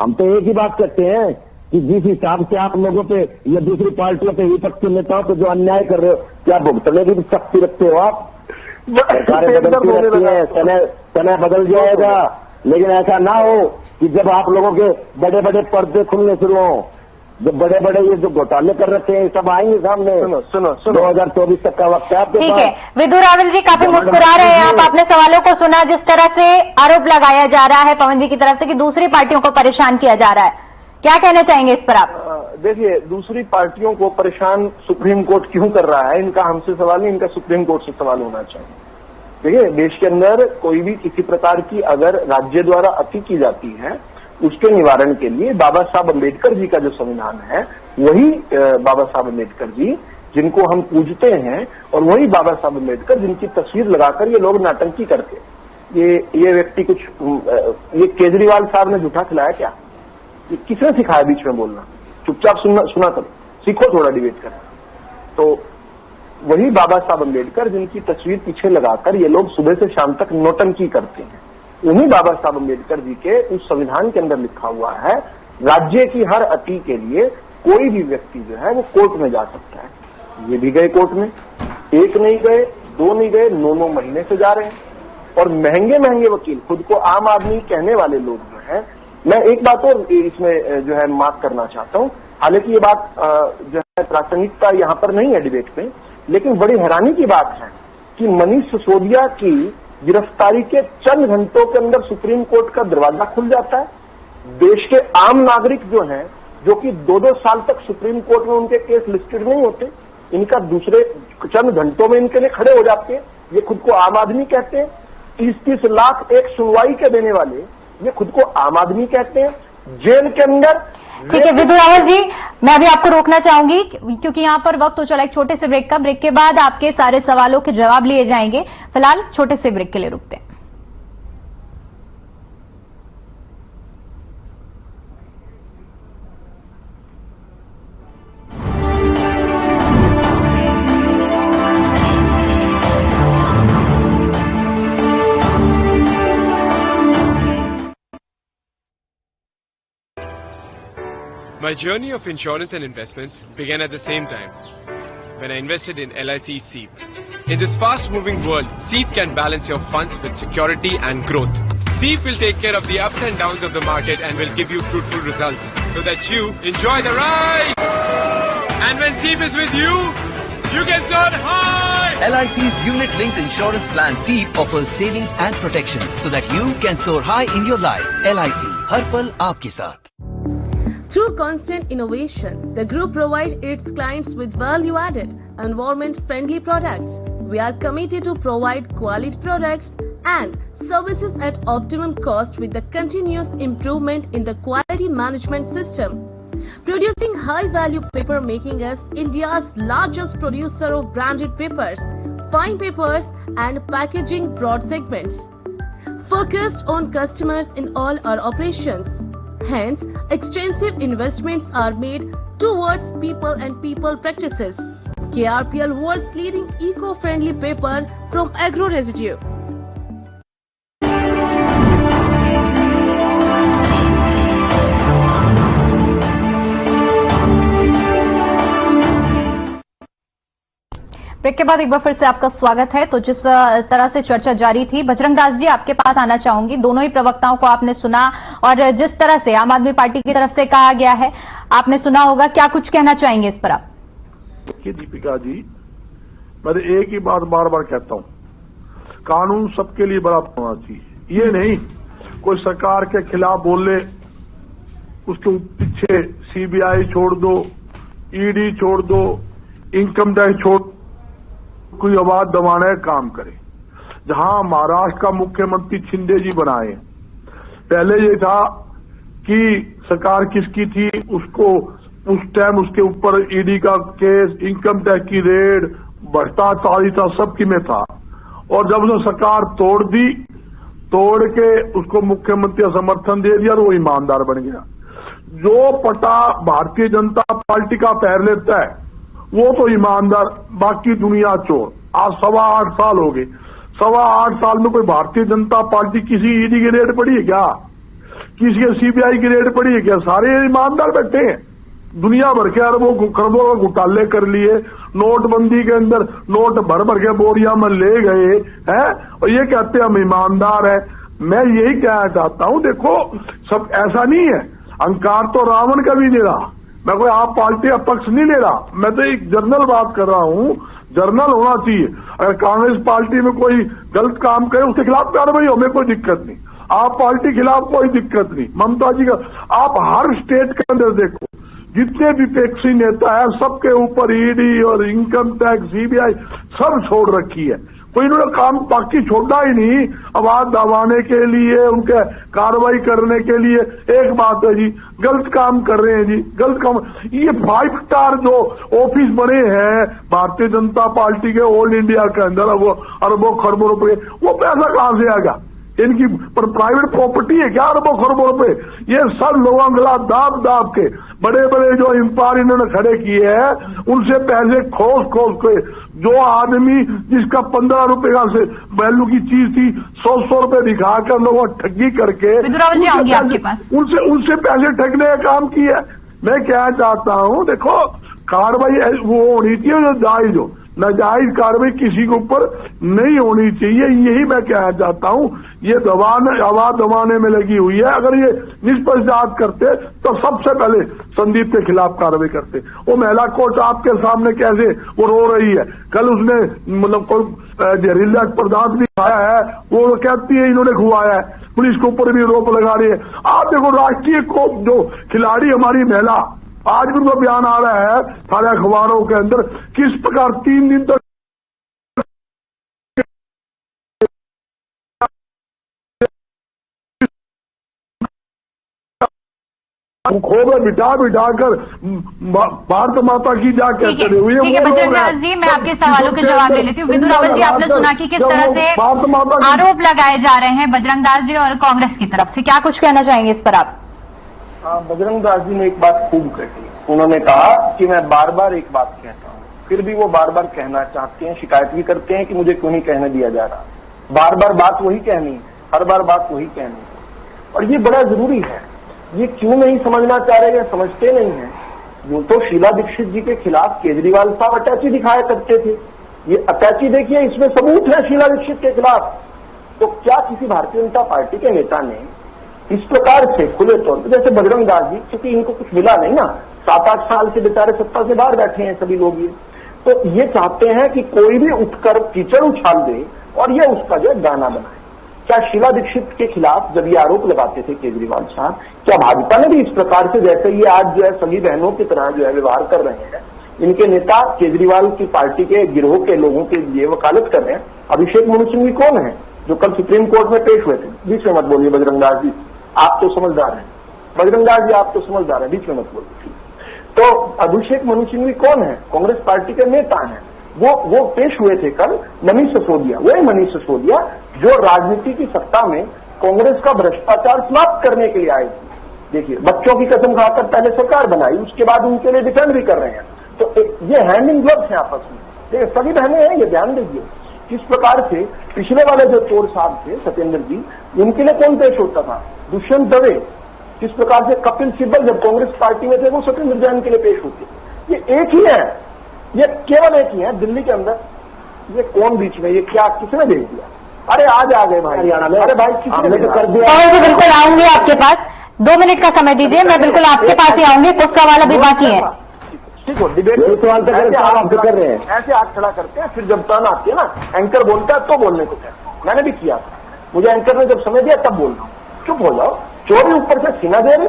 Speaker 3: हम तो एक ही बात कहते हैं कि जिस हिसाब से आप लोगों पे या दूसरी पार्टियों पे विपक्ष के नेताओं पे जो अन्याय कर रहे हो, क्या भुगतने की भी शक्ति रखते हो आप? सरकारें बदलती रहती है, समय बदल जाएगा, लेकिन ऐसा ना हो कि जब आप लोगों के बड़े बड़े पर्दे खुलने शुरू हो, जो बड़े बड़े ये जो घोटाले कर रखे हैं सब आएंगे सामने। सुनो 2024 तक का वक्त है।
Speaker 1: ठीक है, विधु रावल जी काफी मुस्कुरा रहे हैं आप, आपने सवालों को सुना। जिस तरह से आरोप लगाया जा रहा है पवन जी की तरफ से कि दूसरी पार्टियों को परेशान किया जा रहा है, क्या कहना चाहेंगे इस पर आप?
Speaker 4: देखिए, दूसरी पार्टियों को परेशान सुप्रीम कोर्ट क्यों कर रहा है, इनका हमसे सवाल नहीं, इनका सुप्रीम कोर्ट से सवाल होना चाहिए। देखिए, देश के अंदर कोई भी किसी प्रकार की अगर राज्य द्वारा अति की जाती है, उसके निवारण के लिए बाबा साहब अम्बेडकर जी का जो संविधान है, वही बाबा साहब अम्बेडकर जी जिनको हम पूजते हैं, और वही बाबा साहब अम्बेडकर जिनकी तस्वीर लगाकर ये लोग नाटंकी करते। ये व्यक्ति कुछ, ये केजरीवाल साहब ने झूठा खिलाया क्या? किसने सिखाया बीच में बोलना? चुपचाप सुना करो, सीखो थोड़ा डिबेट करना। तो वही बाबा साहब अम्बेडकर जिनकी तस्वीर पीछे लगाकर ये लोग सुबह से शाम तक नौटंकी करते हैं, उन्हीं बाबा साहब अम्बेडकर जी के उस संविधान के अंदर लिखा हुआ है राज्य की हर अति के लिए कोई भी व्यक्ति जो है वो कोर्ट में जा सकता है। ये भी गए कोर्ट में, एक नहीं गए, दो नहीं गए, 9 महीने से जा रहे हैं। और महंगे महंगे वकील, खुद को आम आदमी कहने वाले लोग जो हैं, मैं एक बात और इसमें जो है मार्क करना चाहता हूं, हालांकि ये बात जो है प्रासंगिकता यहां पर नहीं है डिबेट में, लेकिन बड़ी हैरानी की बात है कि मनीष सिसोदिया की गिरफ्तारी के चंद घंटों के अंदर सुप्रीम कोर्ट का दरवाजा खुल जाता है। देश के आम नागरिक जो हैं, जो कि 2-2 साल तक सुप्रीम कोर्ट में उनके केस लिस्टेड नहीं होते, इनका दूसरे चंद घंटों में इनके लिए खड़े हो जाते हैं। ये खुद को आम आदमी कहते हैं। 30-30 लाख एक सुनवाई के देने वाले ये खुद को आम आदमी कहते हैं। जेल के अंदर।
Speaker 1: ठीक है विधु रावत जी, मैं अभी आपको रोकना चाहूंगी क्योंकि यहां पर वक्त हो चला एक छोटे से ब्रेक का। ब्रेक के बाद आपके सारे सवालों के जवाब लिए जाएंगे। फिलहाल छोटे से ब्रेक के लिए रुकते हैं।
Speaker 10: My journey of insurance and investments began at the same time when I invested in LIC SEEP. In this fast-moving world, SEEP can balance your funds with security and growth. SEEP will take care of the ups and downs of the market and will give you fruitful results so that you enjoy the ride. And when SEEP is with you, you can soar high.
Speaker 11: LIC's unit-linked insurance plan SEEP offers savings and protection so that you can soar high in your life. LIC, हर पल आपके साथ.
Speaker 12: Through constant innovation, the group provides its clients with value-added, environment-friendly products. We are committed to provide quality products and services at optimum cost with the continuous improvement in the quality management system. Producing high-value paper making us India's largest producer of branded papers, fine papers and packaging broad segments. Focused on customers in all our operations. Hence, extensive investments are made towards people and people practices. KRPL world's leading eco-friendly paper from agro residue.
Speaker 1: Break के बाद एक बार फिर से आपका स्वागत है। तो जिस तरह से चर्चा जारी थी, बजरंग दास जी आपके पास आना चाहूंगी। दोनों ही प्रवक्ताओं को आपने सुना और जिस तरह से आम आदमी पार्टी की तरफ से कहा गया है आपने सुना होगा, क्या कुछ कहना चाहेंगे इस पर आप?
Speaker 6: देखिए दीपिका जी, मैं एक ही बात बार बार कहता हूं, कानून सबके लिए बराबर होना चाहिए। ये नहीं कोई सरकार के खिलाफ बोले उसके पीछे सीबीआई छोड़ दो, ईडी छोड़ दो, इनकम टैक्स छोड़, कोई आवाज दबाने का काम करे। जहां महाराष्ट्र का मुख्यमंत्री शिंदे जी बनाए, पहले ये था कि सरकार किसकी थी, उसको उस टाइम उसके ऊपर ईडी का केस, इनकम टैक्स की रेड, भ्रष्टाचारी था, सबकी में था। और जब उसने सरकार तोड़ दी, तोड़ के उसको मुख्यमंत्री का समर्थन दे दिया, तो वो ईमानदार बन गया। जो पटा भारतीय जनता पार्टी का पैर लेता है वो तो ईमानदार, बाकी दुनिया चोर। आज 8.25 साल हो गए, 8.25 साल में कोई भारतीय जनता पार्टी किसी ईडी की रेड पड़ी है क्या, किसी के सीबीआई की रेड पड़ी है क्या? सारे ईमानदार बैठे हैं। दुनिया भर के अरबों खरबों का घोटाले कर लिए, नोटबंदी के अंदर नोट भर भर के बोरिया में ले गए हैं और ये कहते हैं हम ईमानदार हैं। मैं यही कहना चाहता हूं, देखो सब ऐसा नहीं है, अहंकार तो रावण का भी नहीं रहा। मैं कोई आप पार्टी का पक्ष नहीं ले रहा, मैं तो एक जर्नल बात कर रहा हूं। जर्नल होना चाहिए। अगर कांग्रेस पार्टी में कोई गलत काम करे उसके खिलाफ कार्रवाई हो, हमें कोई दिक्कत नहीं। आप पार्टी के खिलाफ कोई दिक्कत नहीं। ममता जी का आप हर स्टेट के अंदर देखो, जितने भी विपक्षी नेता है सबके ऊपर ईडी और इनकम टैक्स, सीबीआई सब छोड़ रखी है। कोई इन्होंने काम बाकी छोड़ा ही नहीं, आवाज दबाने के लिए, उनके कार्रवाई करने के लिए। एक बात है जी, गलत काम कर रहे हैं जी, गलत काम। ये 5 स्टार जो ऑफिस बने हैं भारतीय जनता पार्टी के ऑल इंडिया के अंदर, वो अरबों खरबों रुपए, वो पैसा कहां से आएगा? इनकी पर प्राइवेट प्रॉपर्टी है क्या अरबों खरबों रुपए? ये सब लोगों गला दाब दाब के बड़े बड़े जो एम्पायर इन्होंने खड़े किए हैं, उनसे पैसे खोस खोस के जो आदमी जिसका 15 रुपए का से वैल्यू की चीज थी 100 रुपए दिखाकर लोगों ठगी करके उनसे पैसे ठगने का काम किया। मैं क्या चाहता हूं, देखो कार्रवाई वो होनी चाहिए जो जायज हो, नाजायज कार्रवाई किसी के ऊपर नहीं होनी चाहिए, यही मैं कहना चाहता हूं। ये आवाज दबाने में लगी हुई है। अगर ये निष्पक्ष जांच करते तो सबसे पहले संदीप के खिलाफ कार्रवाई करते। वो महिला कोच आपके सामने कैसे वो रो रही है, कल उसने मतलब जहरीला पदार्थ भी खाया है, वो कहती है इन्होंने खुआया है, पुलिस के ऊपर भी रोक लगा रही है। आप देखो राष्ट्रीय को जो खिलाड़ी हमारी महिला, आज भी उनका बयान आ रहा है सारे अखबारों के अंदर, किस प्रकार 3 दिन तक खोब बिठा कर भारत माता की जा कहते हुए।
Speaker 1: ठीक है बजरंग दास जी, मैं आपके सवालों के जवाब ले लेती हूँ। विदु रावत जी, आपने सुना कि किस तरह से आरोप लगाए जा रहे हैं बजरंग दास जी और कांग्रेस की तरफ से, क्या कुछ कहना चाहेंगे इस पर आप?
Speaker 4: बजरंग दास जी ने एक बात खूब कही। उन्होंने कहा कि मैं बार बार एक बात कहता हूं, फिर भी वो बार बार कहना चाहते हैं, शिकायत भी करते हैं कि मुझे क्यों नहीं कहने दिया जा रहा। बार बार बात वही कहनी है, हर बार बात वही कहनी है, और ये बड़ा जरूरी है। ये क्यों नहीं समझना चाह रहे या समझते नहीं है। यूं तो शीला दीक्षित जी के खिलाफ केजरीवाल साहब अटैची दिखाया करते थे, ये अटैची देखिए, इसमें सबूत है शीला दीक्षित के खिलाफ। तो क्या किसी भारतीय जनता पार्टी के नेता ने इस प्रकार से खुले तौर पर, जैसे बजरंग दास जी, क्योंकि इनको कुछ मिला नहीं ना, 7-8 साल से बेचारे सत्ता से बाहर बैठे हैं सभी लोग, ये तो ये चाहते हैं कि कोई भी उठकर कीचड़ उछाल दे और ये उसका जो है गाना बनाए। क्या शीला दीक्षित के खिलाफ जब ये आरोप लगाते थे केजरीवाल साहब, क्या भाजपा ने भी इस प्रकार से, जैसे ये आज जो है सभी बहनों की तरह जो है व्यवहार कर रहे हैं, इनके नेता केजरीवाल की पार्टी के गिरोह के लोगों के लिए वकालत कर रहे हैं? अभिषेक मनु सिंघवी कौन है जो कल सुप्रीम कोर्ट में पेश हुए थे? बीच में मत बोलिए बजरंग दास जी, आप तो समझदार हैं। बजरंग दास जी आप तो समझदार हैं, बीच में मत बोलिए। तो अभिषेक मनु सिंघवी कौन है? कांग्रेस पार्टी के नेता हैं। वो पेश हुए थे कल, मनीष सिसोदिया, वही मनीष सिसोदिया जो राजनीति की सत्ता में कांग्रेस का भ्रष्टाचार समाप्त करने के लिए आए थे। देखिए, बच्चों की कसम खाकर पहले सरकार बनाई, उसके बाद उनके लिए डिफेंड भी कर रहे हैं। तो ये हैंड इन ग्लव्स है आपस में, देखिए सभी बहनें हैं, ये ध्यान दीजिए किस प्रकार से पिछले वाले जो चोर साहब थे सत्येंद्र जी, उनके लिए कौन पेश होता था? दुष्यंत दवे। किस प्रकार से कपिल सिब्बल जब कांग्रेस पार्टी में थे वो सत्येंद्र जैन के लिए पेश होते। ये एक ही है, ये केवल एक ही है दिल्ली के अंदर। ये कौन बीच में, ये क्या किसने भेज दिया? अरे आज आ गए भाई हरियाणा में, अरे भाई किसने तो कर दिया?
Speaker 1: जी बिल्कुल आऊंगी आपके पास, 2 मिनट का समय दीजिए, मैं बिल्कुल आपके पास ही आऊंगी, कुछ सवाल अभी बाकी है।
Speaker 4: ठीक हो, डिबेट सवाल कर रहे हैं, ऐसे आग खड़ा करते हैं, फिर जब टर्न आती है ना, एंकर बोलता है तो बोलने को कहते हैं। मैंने भी किया था, मुझे एंकर ने जब समय दिया तब बोल रहा हूं, चुप हो जाओ। चोरी ऊपर से सीना दे रहे,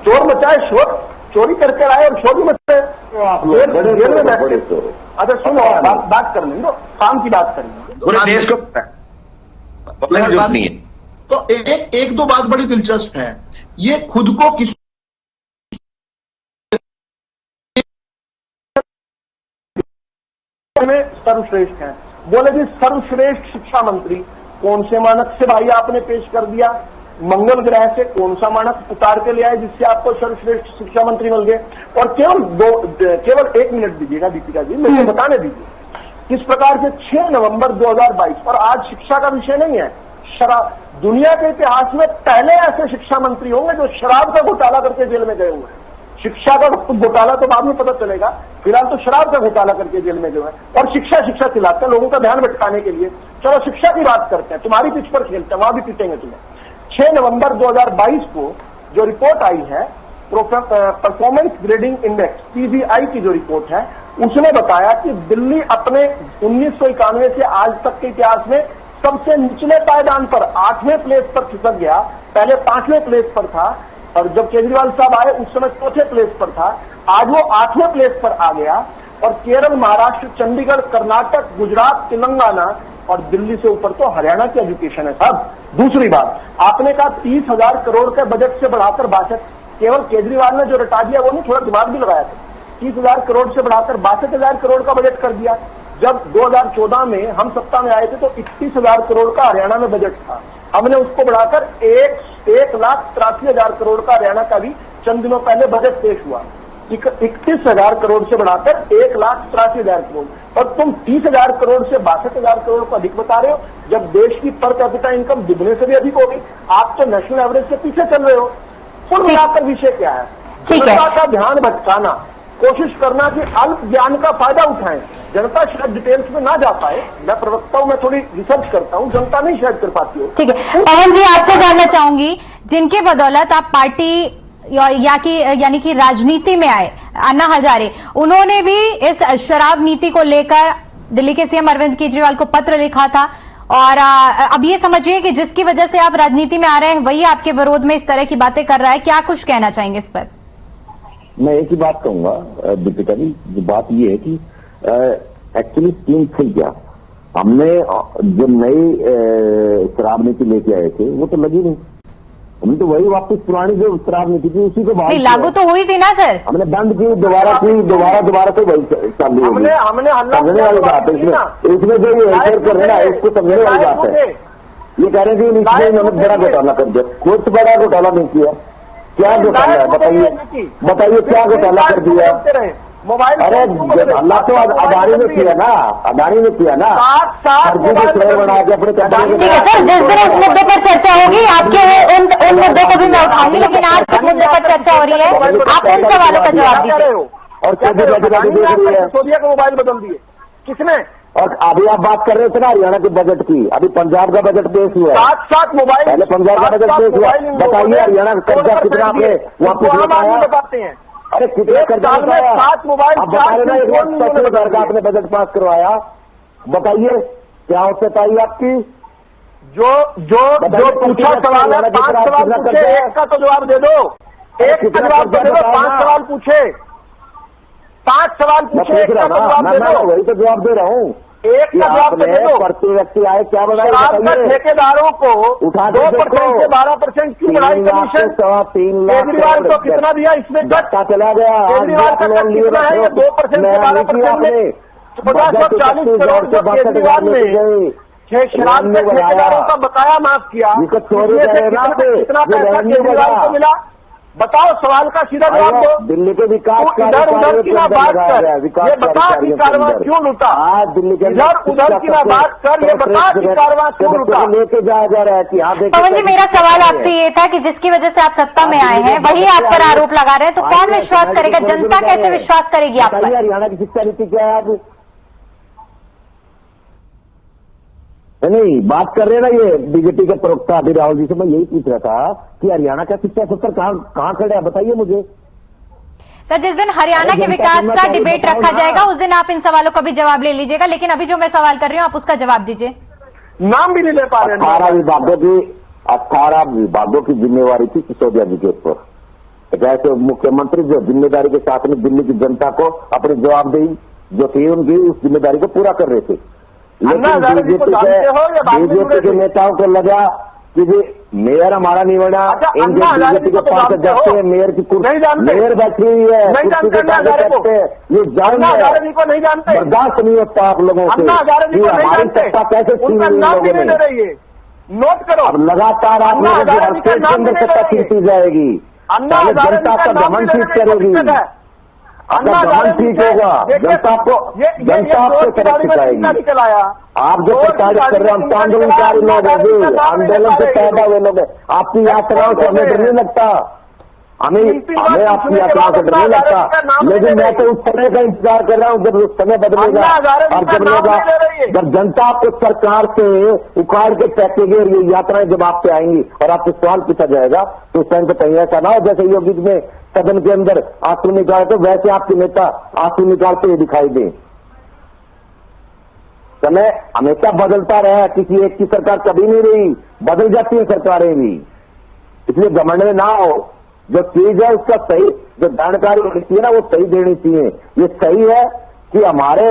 Speaker 4: चोर मचाए शोर, चोरी करके आए और चोरी मचाए जेल में बैठे। अच्छा सुनो, बात कर लेंगे, काम की बात करेंगे,
Speaker 5: पूरे देश को नहीं है। तो एक दो बात बड़ी दिलचस्प है, ये खुद को किस
Speaker 4: में सर्वश्रेष्ठ हैं। बोले जी सर्वश्रेष्ठ शिक्षा मंत्री कौन से मानक से भाई आपने पेश कर दिया? मंगल ग्रह से कौन सा मानक उतार के ले आए जिससे आपको सर्वश्रेष्ठ शिक्षा मंत्री मिल गए? और केवल 1 मिनट दीजिएगा दीपिका जी, मुझे बताने दीजिए किस प्रकार से 6 नवंबर 2022, और आज शिक्षा का विषय नहीं है, शराब। दुनिया के इतिहास में पहले ऐसे शिक्षा मंत्री होंगे जो शराब का घोटाला करके जेल में गए हुए हैं। शिक्षा का घोटाला तो बाद में पता चलेगा, फिलहाल तो शराब का घोटाला करके जेल में गए हैं, और शिक्षा चिल्लाते हैं लोगों का ध्यान भटकाने के लिए। चलो शिक्षा की बात करते हैं, तुम्हारी पिच पर खेलते हैं, वहां भी पीटेंगे तुम्हें। 6 नवंबर 2022 को जो रिपोर्ट आई है, परफॉर्मेंस ग्रेडिंग इंडेक्स पीजीआई की जो रिपोर्ट है, उसने बताया कि दिल्ली अपने 1991 से आज तक के इतिहास में सबसे निचले पायदान पर 8वें प्लेस पर खिसक गया। पहले 5वें प्लेस पर था, और जब केजरीवाल साहब आए उस समय 4थे प्लेस पर था, आज वो 8वें प्लेस पर आ गया। और केरल, महाराष्ट्र, चंडीगढ़, कर्नाटक, गुजरात, तेलंगाना और दिल्ली से ऊपर तो हरियाणा की एजुकेशन है साहब। दूसरी बात, आपने कहा 30,000 करोड़ के बजट से बढ़ाकर 62, केवल केजरीवाल ने जो रटा दिया वो नहीं, थोड़ा दिमाग भी लगाया था। 30,000 करोड़ से बढ़ाकर 62,000 करोड़ का बजट कर दिया। जब 2014 में हम सत्ता में आए थे तो 31,000 करोड़ का हरियाणा में बजट था, हमने उसको बढ़ाकर 1,83,000 करोड़ का हरियाणा का भी चंद दिनों पहले बजट पेश हुआ। 31,000 करोड़ से बढ़ाकर 1,83,000 करोड़, और तुम 30,000 करोड़ से 62,000 करोड़ को अधिक बता रहे हो, जब देश की पर कैपिटा इनकम दुगने से भी अधिक होगी। आप तो नेशनल एवरेज से पीछे चल रहे हो। कुल मिलाकर विषय क्या है? जनता का ध्यान भटकाना, कोशिश करना कि अल्प ज्ञान का फायदा उठाएं। जनता शायद डिटेल्स में ना जा पाए, मैं प्रवक्ता हूं, मैं थोड़ी रिसर्च करता हूं, जनता नहीं शायद कर पाती हो।
Speaker 1: ठीक है, पवन जी आपसे जानना चाहूंगी, जिनके बदौलत आप पार्टी यानी कि राजनीति में आए, अन्ना हजारे, उन्होंने भी इस शराब नीति को लेकर दिल्ली के सीएम अरविंद केजरीवाल को पत्र लिखा था, और अब ये समझिए कि जिसकी वजह से आप राजनीति में आ रहे हैं वही आपके विरोध में इस तरह की बातें कर रहा है। क्या कुछ कहना चाहेंगे इस पर?
Speaker 3: मैं एक ही बात कहूंगा दीपिका जी, बात ये है कि एक्चुअली स्कीम थी क्या, हमने जो नई शराब नीति लेके आए थे वो तो लगी नहीं, हमने तो वही वापस पुरानी जो शराब नीति थी उसी को
Speaker 1: लागू तो हुई थी ना सर,
Speaker 3: हमने बंद की, दोबारा तो वही चालू होगी। समझने वाली बात है इसमें जो ये एंकर कर रहे हैं इसको समझने वाली बात है। ये कह रहे हैं कि इसमें इन्होंने बड़ा घोटाला कर दिया, कुछ बड़ा घोटाला नहीं किया। क्या घोटाला है बताइए क्या घोटाला कर दिया? अरे अल्लाह तो अदानी ने किया ना, अदानी ने किया ना, शेयर बना के अपने कंपनी।
Speaker 1: ठीक है सर, जिस दिन उस मुद्दे पर चर्चा होगी आपके उन मुद्दों को भी मैं उठाऊंगी, लेकिन आज जिस मुद्दे पर चर्चा हो रही है आप उन सवालों का जवाब दीजिए।
Speaker 3: और
Speaker 4: सोनिया का मोबाइल बदल दिए किसने?
Speaker 3: और अभी आप बात कर रहे थे ना हरियाणा के बजट की, अभी पंजाब का बजट पेश हुआ है,
Speaker 4: 7 मोबाइल,
Speaker 3: पहले पंजाब का बजट पेश हुआ। बताइए हरियाणा का कर्जा कितना आपने वापस लौटाया?
Speaker 4: बताते हैं
Speaker 3: अरे कितने कर्जा लौटाया?
Speaker 4: 7 मोबाइल,
Speaker 3: आप बता रहे ना 1,80,000 का आपने बजट पास करवाया, बताइए क्या औसत आई आपकी?
Speaker 4: जो पूछा सवाल है, 5 सवाल पूछे, एक का तो जवाब दे दो, एक का जवाब दे दो। 5 सवाल पूछे, 5 सवाल पूछे, एक का जवाब दे दो।
Speaker 3: वही तो जवाब दे रहा हूँ,
Speaker 4: एक का जवाब दे दो।
Speaker 3: प्रति व्यक्ति आए क्या बताया?
Speaker 4: ठेकेदारों को 2% से 12% क्यों बढ़ाई कमीशन?
Speaker 3: 3 लाख
Speaker 4: केजरीवाल को कितना दिया इसमें?
Speaker 3: चला गया
Speaker 4: केजरीवाल का कितना है? 2% से 12% में 50-40 करोड़ जो केजरीवाल ने शराब के ठेकेदारों का बकाया माफ किया, कितना पैसा केजरीवाल को मिला? बताओ, सवाल का सीधा जवाब दो।
Speaker 3: दिल्ली के विकास
Speaker 4: इधर उधर की ना बात कर, ये बता कि कारवां क्यों लूटा?
Speaker 3: आज दिल्ली के
Speaker 4: इधर उधर की ना बात कर, ये बता कि कारवां क्यों लूटा?
Speaker 3: लेके जा रहा है कि यहाँ
Speaker 1: पवन जी, मेरा सवाल आपसे ये था कि जिसकी वजह से आप सत्ता में आए हैं वही आप पर आरोप लगा रहे हैं, तो कौन विश्वास करेगा? जनता कैसे विश्वास करेगी आप पर?
Speaker 3: हरियाणा की शिक्षा नीति क्या है आज? नहीं, बात कर रहे हैं ना ये बीजेपी के प्रवक्ता अभी राहुल जी से मैं यही पूछ रहा था कि हरियाणा का शिक्षा सत्र कहाँ खड़ा है, बताइए मुझे।
Speaker 1: सर, जिस दिन हरियाणा के विकास का डिबेट रखा जाएगा उस दिन आप इन सवालों का भी जवाब ले लीजिएगा, लेकिन अभी जो मैं सवाल कर रही हूँ आप उसका जवाब दीजिए।
Speaker 4: नाम भी नहीं ले पा रहे।
Speaker 3: 18 विभागों की जिम्मेवारी थी सिसोदिया जी के ऊपर। एक ऐसे मुख्यमंत्री जो जिम्मेदारी के साथ में दिल्ली की जनता को अपनी जवाबदेही जो थी उनकी उस जिम्मेदारी को पूरा कर रहे थे, लेकिन बीजेपी के नेताओं को लगा कि जी मेयर हमारा नहीं बना, इनके बीजेपी के पास जाते हैं, मेयर की कुर्सी मेयर बैठी हुई है, ये जानते बर्दाश्त नहीं होता आप लोगों से कि हमारी सत्ता कैसे छीन लोगों ने।
Speaker 4: नोट करो,
Speaker 3: अब लगातार आप लोगों की हर स्टेट के अंदर सत्ता छीनती जाएगी, जनता का दमन ठीक करेगी, गवर्नमेंट ठीक होगा, जनता आपको सबक सिखाएगी। आप जो प्रचारित कर रहे हैं हम आंदोलनकारी लोग हैं, आंदोलन से पैदा हुए लोग हैं, आपकी यात्राओं से हमें डर नहीं लगता, हमें आपकी यात्राओं से डर नहीं लगता, लेकिन मैं तो उस समय का इंतजार कर रहा हूँ जब उस समय बदलेगा और जब जनता आपको सरकार से उखाड़ के फेंकेगी और ये यात्राएं जब आप पे आएंगी और आपसे सवाल पूछा जाएगा तो उस टाइम पे कहीं ऐसा ना हो जैसे योगी में सदन के अंदर आंसू निकाले तो वैसे आपके नेता आंसू निकालते हुए दिखाई दें। समय हमेशा बदलता रहा, किसी एक की सरकार कभी नहीं रही, बदल जाती है सरकारें भी, इसलिए घमंड में ना हो। जो चीज है उसका सही जो जानकारी होनी चाहिए ना वो सही देनी चाहिए। ये सही है कि हमारे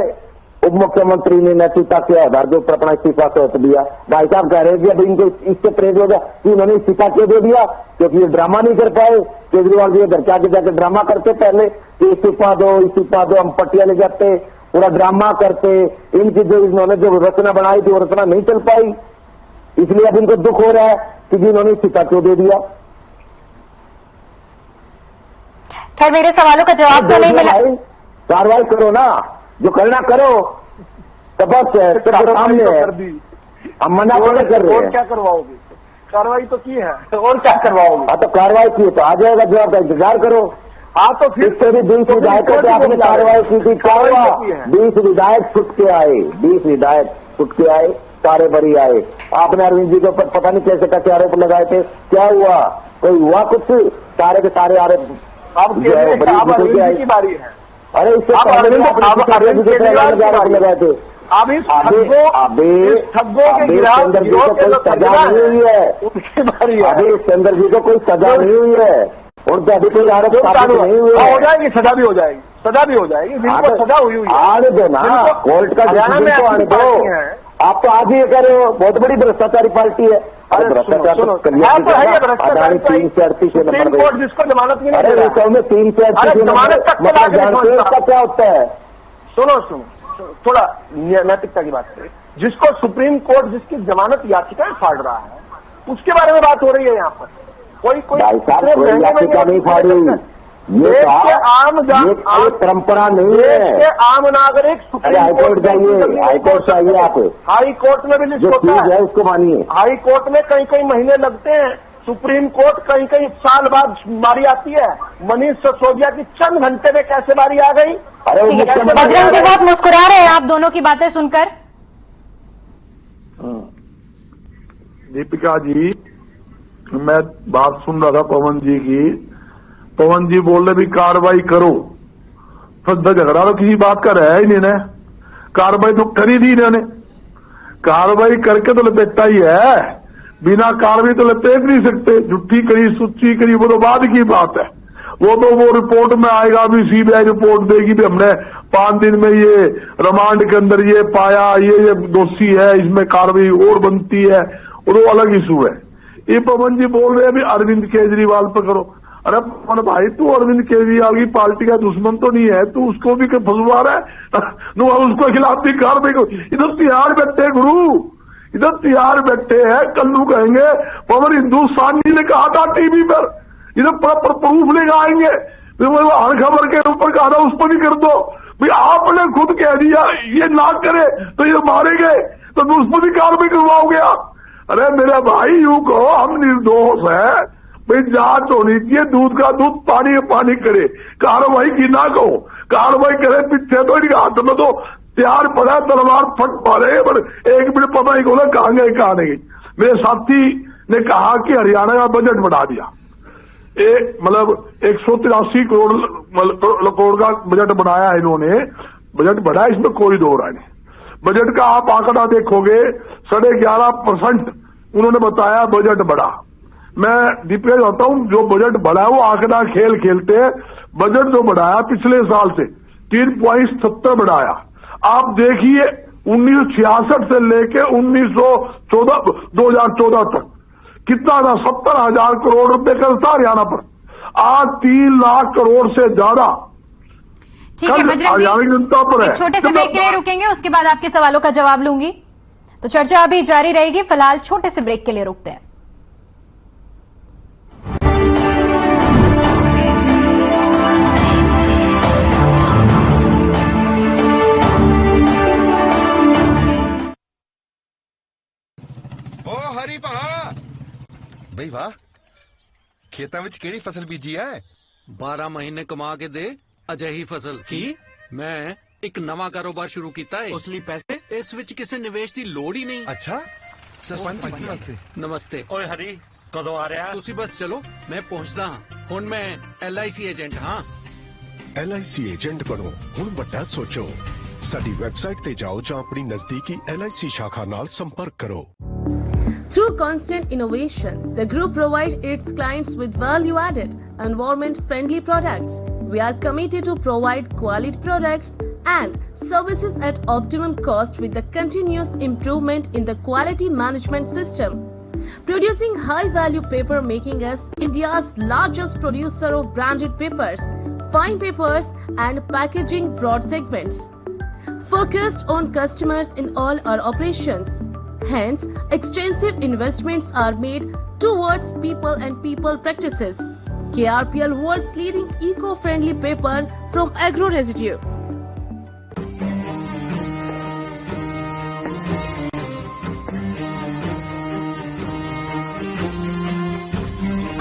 Speaker 3: उप मुख्यमंत्री ने नैतिकता के आधार के ऊपर अपना इस्तीफा सौंप दिया। भाई साहब कह रहे हैं कि अब इनको इससे प्रेरित हो गया कि उन्होंने इस्तीफा क्यों दे दिया, क्योंकि ये ड्रामा नहीं कर पाए। केजरीवाल जी घर के आगे जाकर ड्रामा करते पहले कि इस्तीफा दो, हम पट्टियां ले जाते, पूरा ड्रामा करते। इनकी जो इन्होंने जो रचना बनाई थी वो रचना नहीं चल पाई, इसलिए अब इनको दुख हो रहा है कि जी इन्होंने इस्तीफा क्यों दे दिया।
Speaker 1: खैर मेरे सवालों का जवाब तो नहीं मिला।
Speaker 3: कार्रवाई करो ना, जो करना करो। तो बस सामने है, हम मना थोड़े कर रहे हैं।
Speaker 4: और क्या करवाओगे? कार्रवाई तो की है, और क्या करवाओगे?
Speaker 3: हाँ तो कार्रवाई की तो आ जाएगा जवाब, इंतजार करो।
Speaker 4: हाँ तो फिर
Speaker 3: इससे भी 20 विधायकों से आपने कार्रवाई की थी, क्या हुआ? 20 विधायक छुट के आए, 20 विधायक छुट के आए, सारे बरी आए। आपने अरविंद जी के ऊपर पता नहीं कैसे कैसे आरोप लगाए थे, क्या हुआ? कोई हुआ कुछ? सारे के सारे आरोप
Speaker 4: अब अरविंद की बारी है।
Speaker 3: अरे इससे लगाए थे।
Speaker 4: अब इस ठग्गों के गिराव
Speaker 3: कोई सजा नहीं हुई है,
Speaker 4: उनकी बारी है।
Speaker 3: अभी चंद्र जी को कोई सजा नहीं हुई है, उनके अभी कोई आरोप नहीं हुए।
Speaker 4: हो जाएगी, सजा भी हो जाएगी, सजा भी हो जाएगी, जिनको सजा हुई है
Speaker 3: आने दो ना, कोर्ट का डिसीजन तो आने दो। आप तो आज ही ये कह रहे हो बहुत बड़ी भ्रष्टाचारी पार्टी है। अरे भ्रष्टाचार तो अदानी 3 से 38 नंबर
Speaker 4: कोर्ट जिसको जमानत की नहीं,
Speaker 3: अरे में 3 से 38
Speaker 4: जमानत तक
Speaker 3: इसका क्या होता है?
Speaker 4: सुनो थोड़ा नैतिकता की बात करें। जिसको सुप्रीम कोर्ट जिसकी जमानत याचिकाएं फाड़ रहा है, उसके बारे में बात हो रही है यहाँ पर। कोई
Speaker 3: याचिका नहीं फाड़ी, ये परंपरा नहीं है।
Speaker 4: आम नागरिक
Speaker 3: हाईकोर्ट जाइए, हाईकोर्ट से आइए आप।
Speaker 4: हाई कोर्ट में भी लिस्ट होता है,
Speaker 3: उसको मानिए।
Speaker 4: हाई कोर्ट में कई महीने लगते हैं, सुप्रीम कोर्ट कई साल बाद बारी आती है। मनीष सिसोदिया की चंद घंटे में कैसे बारी आ गई?
Speaker 3: अरे
Speaker 1: बजरंग जी बहुत मुस्कुरा रहे हैं आप दोनों की बातें सुनकर।
Speaker 6: दीपिका जी, मैं बात सुन रहा था पवन जी की। पवन जी बोल रहे भी कार्रवाई करो, तो झगड़ा तो किसी बात का रहा ही नहीं ना। कार्रवाई तो करी दी इन्होंने, कार्रवाई करके तो लपेटा ही है, बिना कार्रवाई तो लपेट नहीं सकते। झूठी करी सुच्ची करी वो तो बाद की बात है, वो रिपोर्ट में आएगा। भी सीबीआई रिपोर्ट देगी भी हमने 5 दिन में ये रिमांड के अंदर ये पाया, ये दोषी है, इसमें कार्रवाई और बनती है, वो तो अलग इशू है। ये पवन जी बोल रहे हैं भी अरविंद केजरीवाल पर करो। अरे पवन भाई, तू अरविंद केजरीवाल की पार्टी का दुश्मन तो नहीं है, तू उसको भी फंसवा रहा है। उसके खिलाफ भी कार्रवाई करो। इधर तिहाड़ बैठे गुरु, इधर तिहाड़ बैठे हैं, कल्लू कहेंगे। पवन हिंदुस्तान जी ने कहा था टीवी पर, इधर प्रूफ लेकर आएंगे। हर खबर के ऊपर कहा था उस पर भी कर दो भाई। आपने खुद कह दिया ये ना करे तो ये मारे गए, तो उस पर भी कार्रवाई करवाओगे आप? अरे मेरे भाई, यूं कहो हम निर्दोष है भाई, जांच होनी चाहिए, दूध का दूध पानी में पानी करे। कार्रवाई की ना कहो, कार्रवाई करे पीछे तो इनके हाथ में तो तैयार पड़ा तलवार फट पड़े, पर एक मिनट पता ही बोला कहां गए कहां नहीं। मेरे साथी ने कहा कि हरियाणा का बजट बढ़ा दिया, मतलब 183 करोड़ का बजट बनाया है इन्होंने। बजट बढ़ा, इसमें कोई दो राय नहीं। बजट का आप आंकड़ा देखोगे 11.5% उन्होंने बताया बजट बढ़ा। मैं दीपिका चाहता हूं, जो बजट बढ़ा है वो आंकड़ा खेल खेलते हैं। बजट जो बढ़ाया पिछले साल से 3.70 बढ़ाया। आप देखिए 1966 से लेके 2014 तक कितना था, 70,000 करोड़ रुपए का था हरियाणा पर। आज 3 लाख करोड़ से ज्यादा हरियाणा जनता पर है।
Speaker 1: छोटे से ब्रेक के लिए रुकेंगे, उसके बाद आपके सवालों का जवाब लूंगी। तो चर्चा अभी जारी रहेगी, फिलहाल छोटे से ब्रेक के लिए रुकते हैं।
Speaker 13: ओ हरी भा बई वाह, खेतों में केड़ी फसल बीजी है?
Speaker 14: 12 महीने कमा के दे अजही फसल की। मैं एक नवा कारोबार शुरू किया है, उस लिए पैसे इस विच किसी निवेश की लोड़ ही नहीं।
Speaker 13: अच्छा सरपंच जी नमस्ते।
Speaker 14: नमस्ते।
Speaker 15: ओए हरी कदों आ रहा?
Speaker 14: तुसी बस चलो, मैं पहुंचता हाँ। हुण मैं LIC एजेंट हाँ।
Speaker 7: LIC एजेंट बनो, हुण वड्डा सोचो। साडी वेबसाइट ते जाओ जां अपनी नजदीकी LIC शाखा नाल संपर्क करो।
Speaker 12: Through constant innovation, the group provides its clients with value-added, environment-friendly products. We are committed to provide quality products and services at optimum cost with the continuous improvement in the quality management system. Producing high-value paper, making us India's largest producer of branded papers, fine papers and packaging broad segments. Focused on customers in all our operations. Hence, extensive investments are made towards people and people practices. KRPL, world's leading eco-friendly paper from agro residue.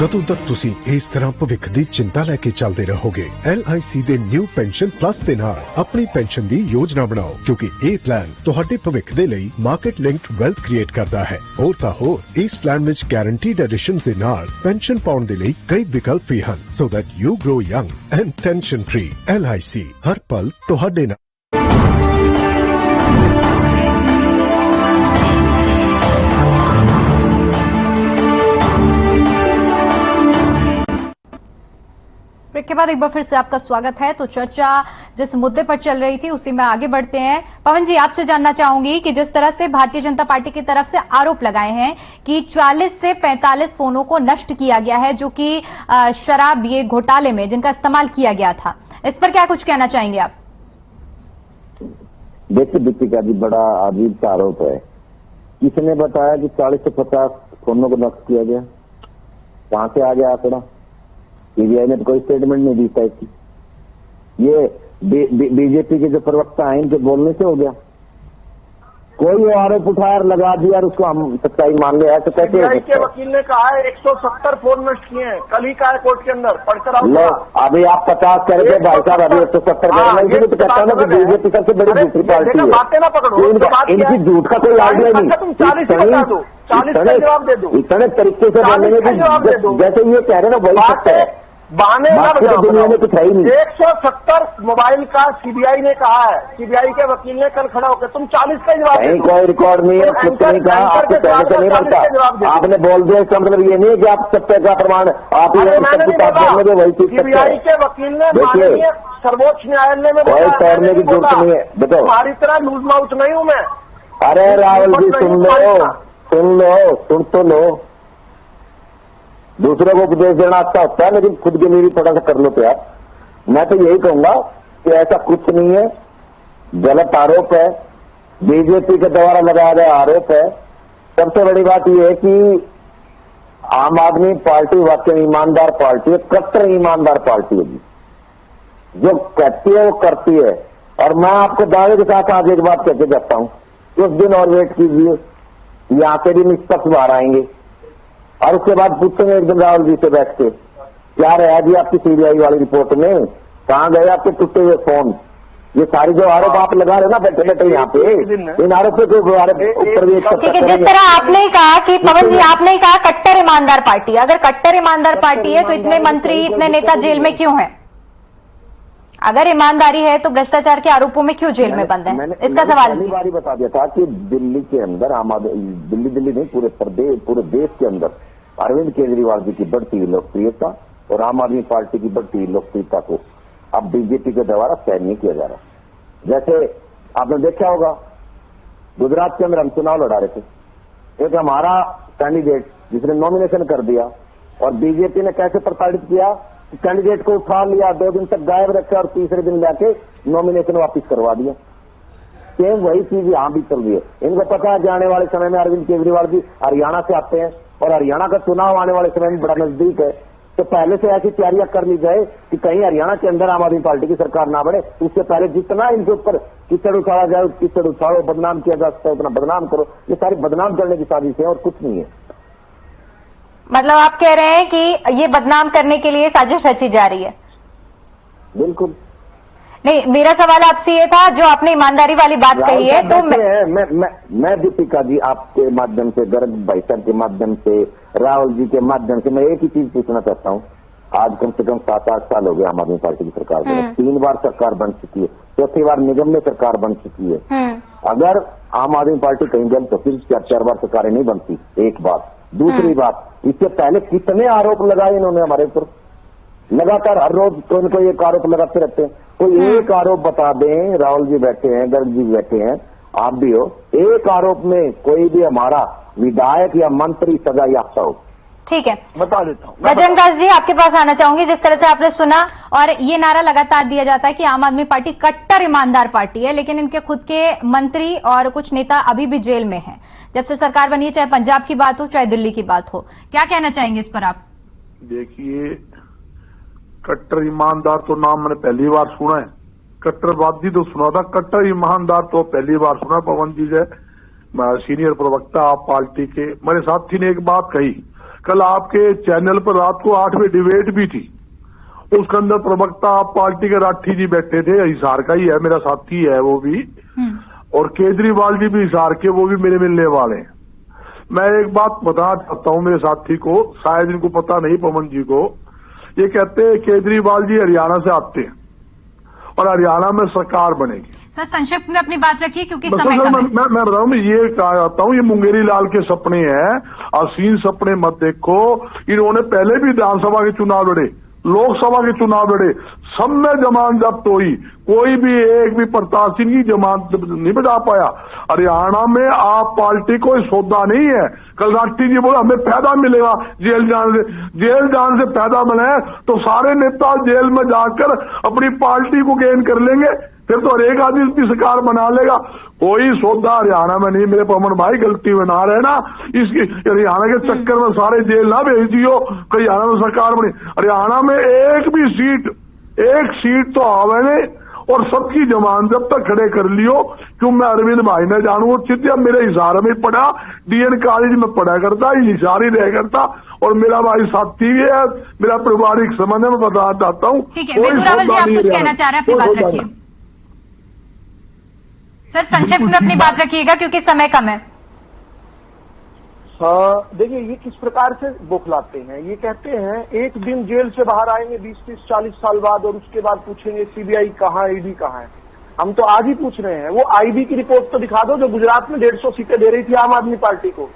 Speaker 7: ਕਦੋਂ ਤੱਕ ਤੁਸੀਂ ਇਸ ਤਰ੍ਹਾਂ ਭਵਿੱਖ ਦੀ ਚਿੰਤਾ ਲੈ ਕੇ ਚੱਲਦੇ ਰਹੋਗੇ? LIC ਦੇ ਨਿਊ ਪੈਨਸ਼ਨ ਪਲੱਸ ਦੇ ਨਾਲ ਆਪਣੀ ਪੈਨਸ਼ਨ ਦੀ ਯੋਜਨਾ ਬਣਾਓ, ਕਿਉਂਕਿ ਇਹ ਪਲਾਨ ਤੁਹਾਡੇ ਭਵਿੱਖ ਦੇ ਲਈ ਮਾਰਕੀਟ ਲਿੰਕਡ ਵੈਲਥ ਕ੍ਰੀਏਟ ਕਰਦਾ ਹੈ। ਹੋਰ ਤਾਂ ਹੋਰ ਇਸ ਪਲਾਨ ਵਿੱਚ ਗਾਰੰਟੀਡ ਐਡੀਸ਼ਨਸ ਦੇ ਨਾਲ ਪੈਨਸ਼ਨ ਪਾਉਣ ਦੇ ਲਈ ਕਈ ਵਿਕਲਪ ਵੀ ਹਨ, so that you grow young and tension free. LIC ਹਰ ਪਲ ਤੁਹਾਡੇ ਨਾਲ।
Speaker 1: ब्रेक के बाद एक बार फिर से आपका स्वागत है। तो चर्चा जिस मुद्दे पर चल रही थी उसी में आगे बढ़ते हैं। पवन जी, आपसे जानना चाहूंगी कि जिस तरह से भारतीय जनता पार्टी की तरफ से आरोप लगाए हैं कि 40 से 45 फोनों को नष्ट किया गया है, जो कि शराब ये घोटाले में जिनका इस्तेमाल किया गया था, इस पर क्या कुछ कहना चाहेंगे आप?
Speaker 3: देखिए दीपिका जी, बड़ा अजीब सा आरोप है। किसने बताया कि 40 से 50 फोनों को नष्ट किया गया? कहां से आ गया आंकड़ा? सीबीआई ने तो कोई स्टेटमेंट नहीं दी था इसकी। ये बीजेपी के जो प्रवक्ता हैं इनके बोलने से हो गया। कोई आरोप उठाया और लगा दिया और उसको हम सच्चाई मान लिया है, तो कैसे?
Speaker 4: सीबीआई के वकील ने कहा है 170 फोन नष्ट किए हैं, कल ही कहा है कोर्ट के अंदर, पढ़कर आओ।
Speaker 3: लो, अभी आप 50 कह रहे थे भाई साहब, अभी 170 करेंगे। तो कहता हूँ ना कि बीजेपी सबसे बड़ी दूसरी पार्टी है।
Speaker 4: बातें ना पकड़ो,
Speaker 3: इनकी झूठ का कोई आइडिया नहीं।
Speaker 4: तुम 40 का दो, 40 का जवाब दे दो।
Speaker 3: इतने तरीके से बोलेंगे कि जैसे ये कह रहे ना वही सत्य है।
Speaker 4: बहाने ना बताओ,
Speaker 3: दुनिया में कुछ है ही नहीं।
Speaker 4: 170 मोबाइल का सीबीआई ने कहा है, सीबीआई के वकील ने कल खड़ा होकर, तुम 40 का जवाब
Speaker 3: नहीं, कोई रिकॉर्ड नहीं है, कुछ नहीं कहा, आपको पहले से नहीं बनता। आपने बोल दिया, इसका मतलब ये नहीं है कि आप सत्य का प्रमाण आप ही बोलोगे वही चीज।
Speaker 4: सीबीआई के वकील ने माननीय सर्वोच्च न्यायालय में
Speaker 3: कोई तोड़ने की जरूरत नहीं है। बताओ,
Speaker 4: तुम्हारी तरह लूज माउथ नहीं हूं मैं।
Speaker 3: अरे राहुल जी सुन लो, तो लो। दूसरों को उपदेश देना अच्छा होता है, लेकिन खुद के लिए भी थोड़ा सा कर लो तो यार। मैं तो यही कहूंगा कि ऐसा कुछ नहीं है, गलत आरोप है, बीजेपी के द्वारा लगाया गया आरोप है। सबसे बड़ी बात यह है कि आम आदमी पार्टी वाकई ईमानदार पार्टी है, कट्टर ईमानदार पार्टी है जी। जो कहती है वो करती है। और मैं आपको दावे के साथ आज एक बात कहते जाता हूं, कुछ दिन और वेट कीजिए, यहां से भी निष्पक्ष बाहर आएंगे और उसके बाद पूछेंगे एक दिन राहुल जी से बैठ के, क्या रहा जी आपकी सीबीआई वाली रिपोर्ट में, कहां गए आपके टूटे हुए फोन? ये सारी जो आरोप आप लगा रहे ना बैठे बैठे यहाँ पे, इन आरोपों के ऊपर भी।
Speaker 1: ठीक है, जिस तरह आपने कहा कि पवन जी, आपने कहा कट्टर ईमानदार पार्टी, अगर कट्टर ईमानदार पार्टी है तो इतने मंत्री इतने नेता जेल में क्यों हैं? अगर ईमानदारी है तो भ्रष्टाचार के आरोपों में क्यों जेल में बंद है? इसका सवाल
Speaker 3: पहली बार ही बता दिया था कि दिल्ली के अंदर दिल्ली नहीं पूरे देश के अंदर अरविंद केजरीवाल जी की बढ़ती हुई लोकप्रियता और आम आदमी पार्टी की बढ़ती हुई लोकप्रियता को अब बीजेपी के द्वारा सहन नहीं किया जा रहा। जैसे आपने देखा होगा, गुजरात के अंदर हम चुनाव लड़ा रहे थे, एक हमारा कैंडिडेट जिसने नॉमिनेशन कर दिया और बीजेपी ने कैसे प्रताड़ित किया, कैंडिडेट को उठा लिया, 2 दिन तक गायब रखा और तीसरे दिन जाके नॉमिनेशन वापस करवा दिया। सेम वही चीज यहां भी चल रही है। इनको पता है जाने वाले समय में अरविंद केजरीवाल जी हरियाणा से आते हैं और हरियाणा का चुनाव आने वाले समय में बड़ा नजदीक है, तो पहले से ऐसी तैयारियां कर ली जाए कि कहीं हरियाणा के अंदर आम आदमी पार्टी की सरकार ना बढ़े। उससे पहले जितना इनके ऊपर कीचड़ उछाला जाए, कीचड़ उछालो, बदनाम किया जा सकता है उतना बदनाम करो। ये सारी बदनाम करने की साजिश है और कुछ नहीं है।
Speaker 1: मतलब आप कह रहे हैं कि ये बदनाम करने के लिए साजिश रची जा रही है?
Speaker 3: बिल्कुल
Speaker 1: नहीं, मेरा सवाल आपसे ये था, जो आपने ईमानदारी वाली बात कही है, तो
Speaker 3: मैं दीपिका जी आपके माध्यम से, गर्ग भाई साहब के माध्यम से, राहुल जी के माध्यम से मैं एक ही चीज पूछना चाहता हूं। आज कम से कम 7-8 साल हो गए आम आदमी पार्टी की सरकार को, 3 बार सरकार बन चुकी है, 4थी बार निगम में सरकार बन चुकी है। अगर आम आदमी पार्टी कहीं गलत तो फिर 4 बार सरकारें नहीं बनती, एक बात। दूसरी बात, इससे पहले कितने आरोप लगाए इन्होंने हमारे ऊपर, लगातार हर रोज कोई न कोई एक आरोप लगाते रहते हैं। कोई एक आरोप बता दें, राहुल जी बैठे हैं, गर्ग जी बैठे हैं, आप भी हो, एक आरोप में कोई भी हमारा विधायक या मंत्री सजा याफ्ता हो।
Speaker 1: ठीक है,
Speaker 4: बता देता हूँ।
Speaker 1: बजरंग दास जी, आपके पास आना चाहूंगी। जिस तरह से आपने सुना और ये नारा लगातार दिया जाता है कि आम आदमी पार्टी कट्टर ईमानदार पार्टी है, लेकिन इनके खुद के मंत्री और कुछ नेता अभी भी जेल में हैं जब से सरकार बनी है, चाहे पंजाब की बात हो चाहे दिल्ली की बात हो। क्या कहना चाहेंगे इस पर आप?
Speaker 6: देखिए, कट्टर ईमानदार तो नाम मैंने पहली बार सुना है, कट्टरवादी तो सुना था, कट्टर ईमानदार तो पहली बार सुना। पवन जी जय सीनियर प्रवक्ता आप पार्टी के, मेरे साथी ने एक बात कही, कल आपके चैनल पर रात को 8 बजे डिबेट भी थी, उसके अंदर प्रवक्ता आप पार्टी के राठी जी बैठे थे, हिसार का ही है, मेरा साथी है वो भी, और केजरीवाल जी भी हिसार के, वो भी मेरे मिलने वाले हैं। मैं एक बात बताना चाहता हूं मेरे साथी को, शायद इनको पता नहीं पवन जी को, ये कहते हैं केजरीवाल जी हरियाणा से आते हैं और हरियाणा में सरकार बनेगी।
Speaker 1: सर संक्षिप्त में अपनी बात रखिए क्योंकि समय कम है।
Speaker 6: मैं बताऊं, ये कहा जाता हूं, ये मुंगेरी लाल के सपने हैं, असीम सपने मत देखो। इन्होंने पहले भी विधानसभा के चुनाव लड़े, लोकसभा के चुनाव लड़े, सब में जमानत जब्त हुई, कोई भी एक भी प्रत्याशी की जमानत नहीं बचा पाया। हरियाणा में आप पार्टी कोई सौदा नहीं है। कल राठी जी बोले हमें फायदा मिलेगा जेल जाने से, जेल जाने से फायदा मिले तो सारे नेता जेल में जाकर अपनी पार्टी को गेन कर लेंगे, फिर तो हर एक आदमी इसकी सरकार बना लेगा। कोई सौदा हरियाणा में नहीं मेरे पवन भाई, गलती में ना रहना, इसकी हरियाणा के चक्कर में सारे जेल ना भेज दियो, हरियाणा में सरकार बनी। हरियाणा में एक सीट तो आवे नहीं, और सबकी जमानत जब तक खड़े कर लियो। क्यों मैं अरविंद भाई ने जानू चित्या मेरे हिसार में पढ़ा, डीएन कॉलेज में पढ़ा करता, हिसार ही रह करता, और मेरा भाई साथी भी है, मेरा पारिवारिक संबंध है, मैं बताना चाहता हूँ।
Speaker 1: ठीक है वेदुरावल जी, आप कुछ कहना चाह रहे हैं, अपनी बात रखिए सर, संक्षिप्त में अपनी बात रखिएगा क्योंकि समय कम है।
Speaker 4: हाँ देखिए, ये किस प्रकार से बौखलाते हैं, ये कहते हैं एक दिन जेल से बाहर आएंगे 20-30-40 साल बाद, और उसके बाद पूछेंगे सीबीआई कहाँ है, ईडी कहाँ है। हम तो आज ही पूछ रहे हैं, वो आईबी की रिपोर्ट तो दिखा दो जो गुजरात में 150 सीटें दे रही थी आम आदमी पार्टी को।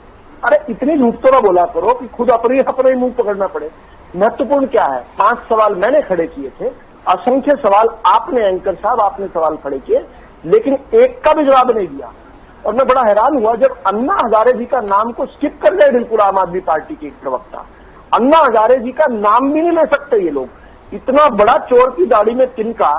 Speaker 4: अरे इतनी झूठ तो ना बोला करो कि खुद अपने ही मुंह पकड़ना पड़े। महत्वपूर्ण क्या है, 5 सवाल मैंने खड़े किए थे, असंख्य सवाल आपने, एंकर साहब आपने सवाल खड़े किए, लेकिन एक का भी जवाब नहीं दिया। और मैं बड़ा हैरान हुआ जब अन्ना हजारे जी का नाम को स्किप कर गए बिल्कुल आम आदमी पार्टी के एक प्रवक्ता। अन्ना हजारे जी का नाम भी नहीं ले सकते ये लोग। इतना बड़ा चोर की दाढ़ी में तिनका,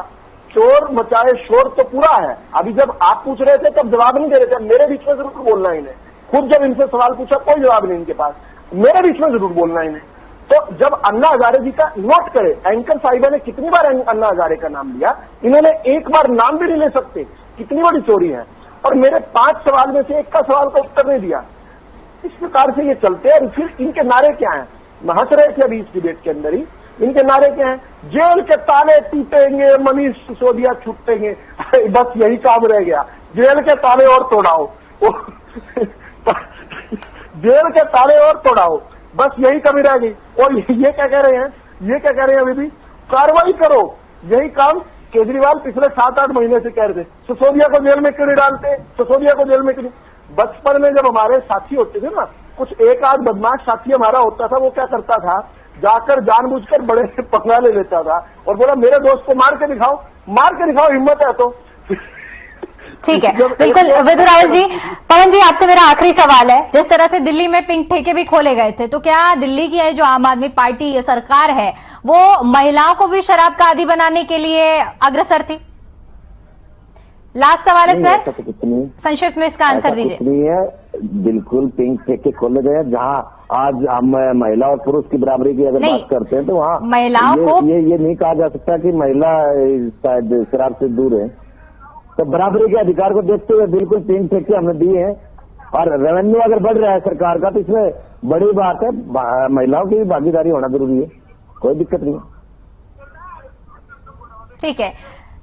Speaker 4: चोर मचाए शोर तो पूरा है। अभी जब आप पूछ रहे थे तब जवाब नहीं दे रहे थे, मेरे बीच में जरूर बोलना इन्हें। खुद जब इनसे सवाल पूछा कोई जवाब नहीं इनके पास, मेरे बीच में जरूर बोलना इन्हें। तो जब अन्ना हजारे जी का नोट करे, एंकर साहिबा ने कितनी बार अन्ना हजारे का नाम लिया, इन्होंने एक बार नाम भी नहीं ले सकते, कितनी बड़ी चोरी है। और मेरे 5 सवाल में से एक का सवाल का उत्तर नहीं दिया। इस प्रकार से ये चलते हैं। और फिर इनके नारे क्या हैं, मैं हंस रहे थे अभी इस डिबेट के अंदर ही, इनके नारे क्या हैं, जेल के ताले टूटेंगे, मनीष सिसोदिया छूटेंगे, बस यही काम रह गया, जेल के ताले और तोड़ाओ जेल के ताले और तोड़ाओ, बस यही कमी रह गई। और ये क्या कह रहे हैं, अभी भी कार्रवाई करो, यही काम केजरीवाल पिछले 7-8 महीने से कह रहे थे। सिसोदिया को जेल में क्यों नहीं डालते, सिसोदिया को जेल में क्यों? बचपन में जब हमारे साथी होते थे ना, कुछ एक आध बदमाश साथी हमारा होता था, वो क्या करता था, जाकर जानबूझकर बड़े पंगा ले लेता था और बोला मेरे दोस्त को मार के दिखाओ, हिम्मत है तो।
Speaker 1: ठीक है, बिल्कुल वेदुरावल जी। पवन जी, आपसे मेरा आखिरी सवाल है, जिस तरह से दिल्ली में पिंक ठेके भी खोले गए थे, तो क्या दिल्ली की जो आम आदमी पार्टी सरकार है वो महिलाओं को भी शराब का आदी बनाने के लिए अग्रसर थी? लास्ट सवाल है सर, संक्षिप्त में इसका आंसर दीजिए।
Speaker 3: नहीं है, बिल्कुल पिंक ठेके खोले गए जहां आज हम महिला और पुरुष की बराबरी की अगर बात करते हैं तो वहाँ
Speaker 1: महिलाओं को
Speaker 3: ये नहीं कहा जा सकता कि महिला शायद शराब से दूर है। तो बराबरी के अधिकार को देखते हुए बिल्कुल पिंक ठेके हमने दिए हैं, और रेवेन्यू अगर बढ़ रहा है सरकार का तो इसमें बड़ी बात है, महिलाओं की भी भागीदारी होना जरूरी है, कोई दिक्कत नहीं।
Speaker 1: ठीक है,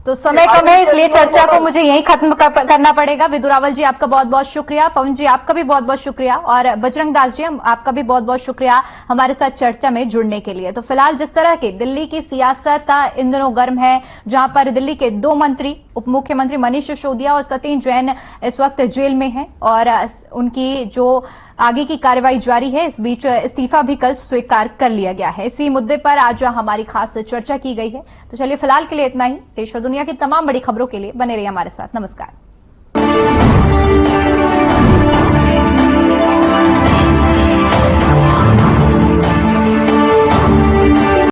Speaker 1: तो समय कम है इसलिए चर्चा को मुझे यहीं खत्म करना पड़ेगा। वेदुरावल जी आपका बहुत बहुत शुक्रिया, पवन जी आपका भी बहुत बहुत शुक्रिया, और बजरंग दास जी आपका भी बहुत बहुत शुक्रिया हमारे साथ चर्चा में जुड़ने के लिए। तो फिलहाल जिस तरह की दिल्ली की सियासत इन दिनों गर्म है, जहां पर दिल्ली के 2 मंत्री, उप मुख्यमंत्री मनीष सिसोदिया और सतीश जैन इस वक्त जेल में हैं और उनकी जो आगे की कार्रवाई जारी है, इस बीच इस्तीफा भी कल स्वीकार कर लिया गया है। इसी मुद्दे पर आज हमारी खास चर्चा की गई है। तो चलिए फिलहाल के लिए इतना ही। देश और दुनिया की तमाम बड़ी खबरों के लिए बने रहिए हमारे साथ। नमस्कार।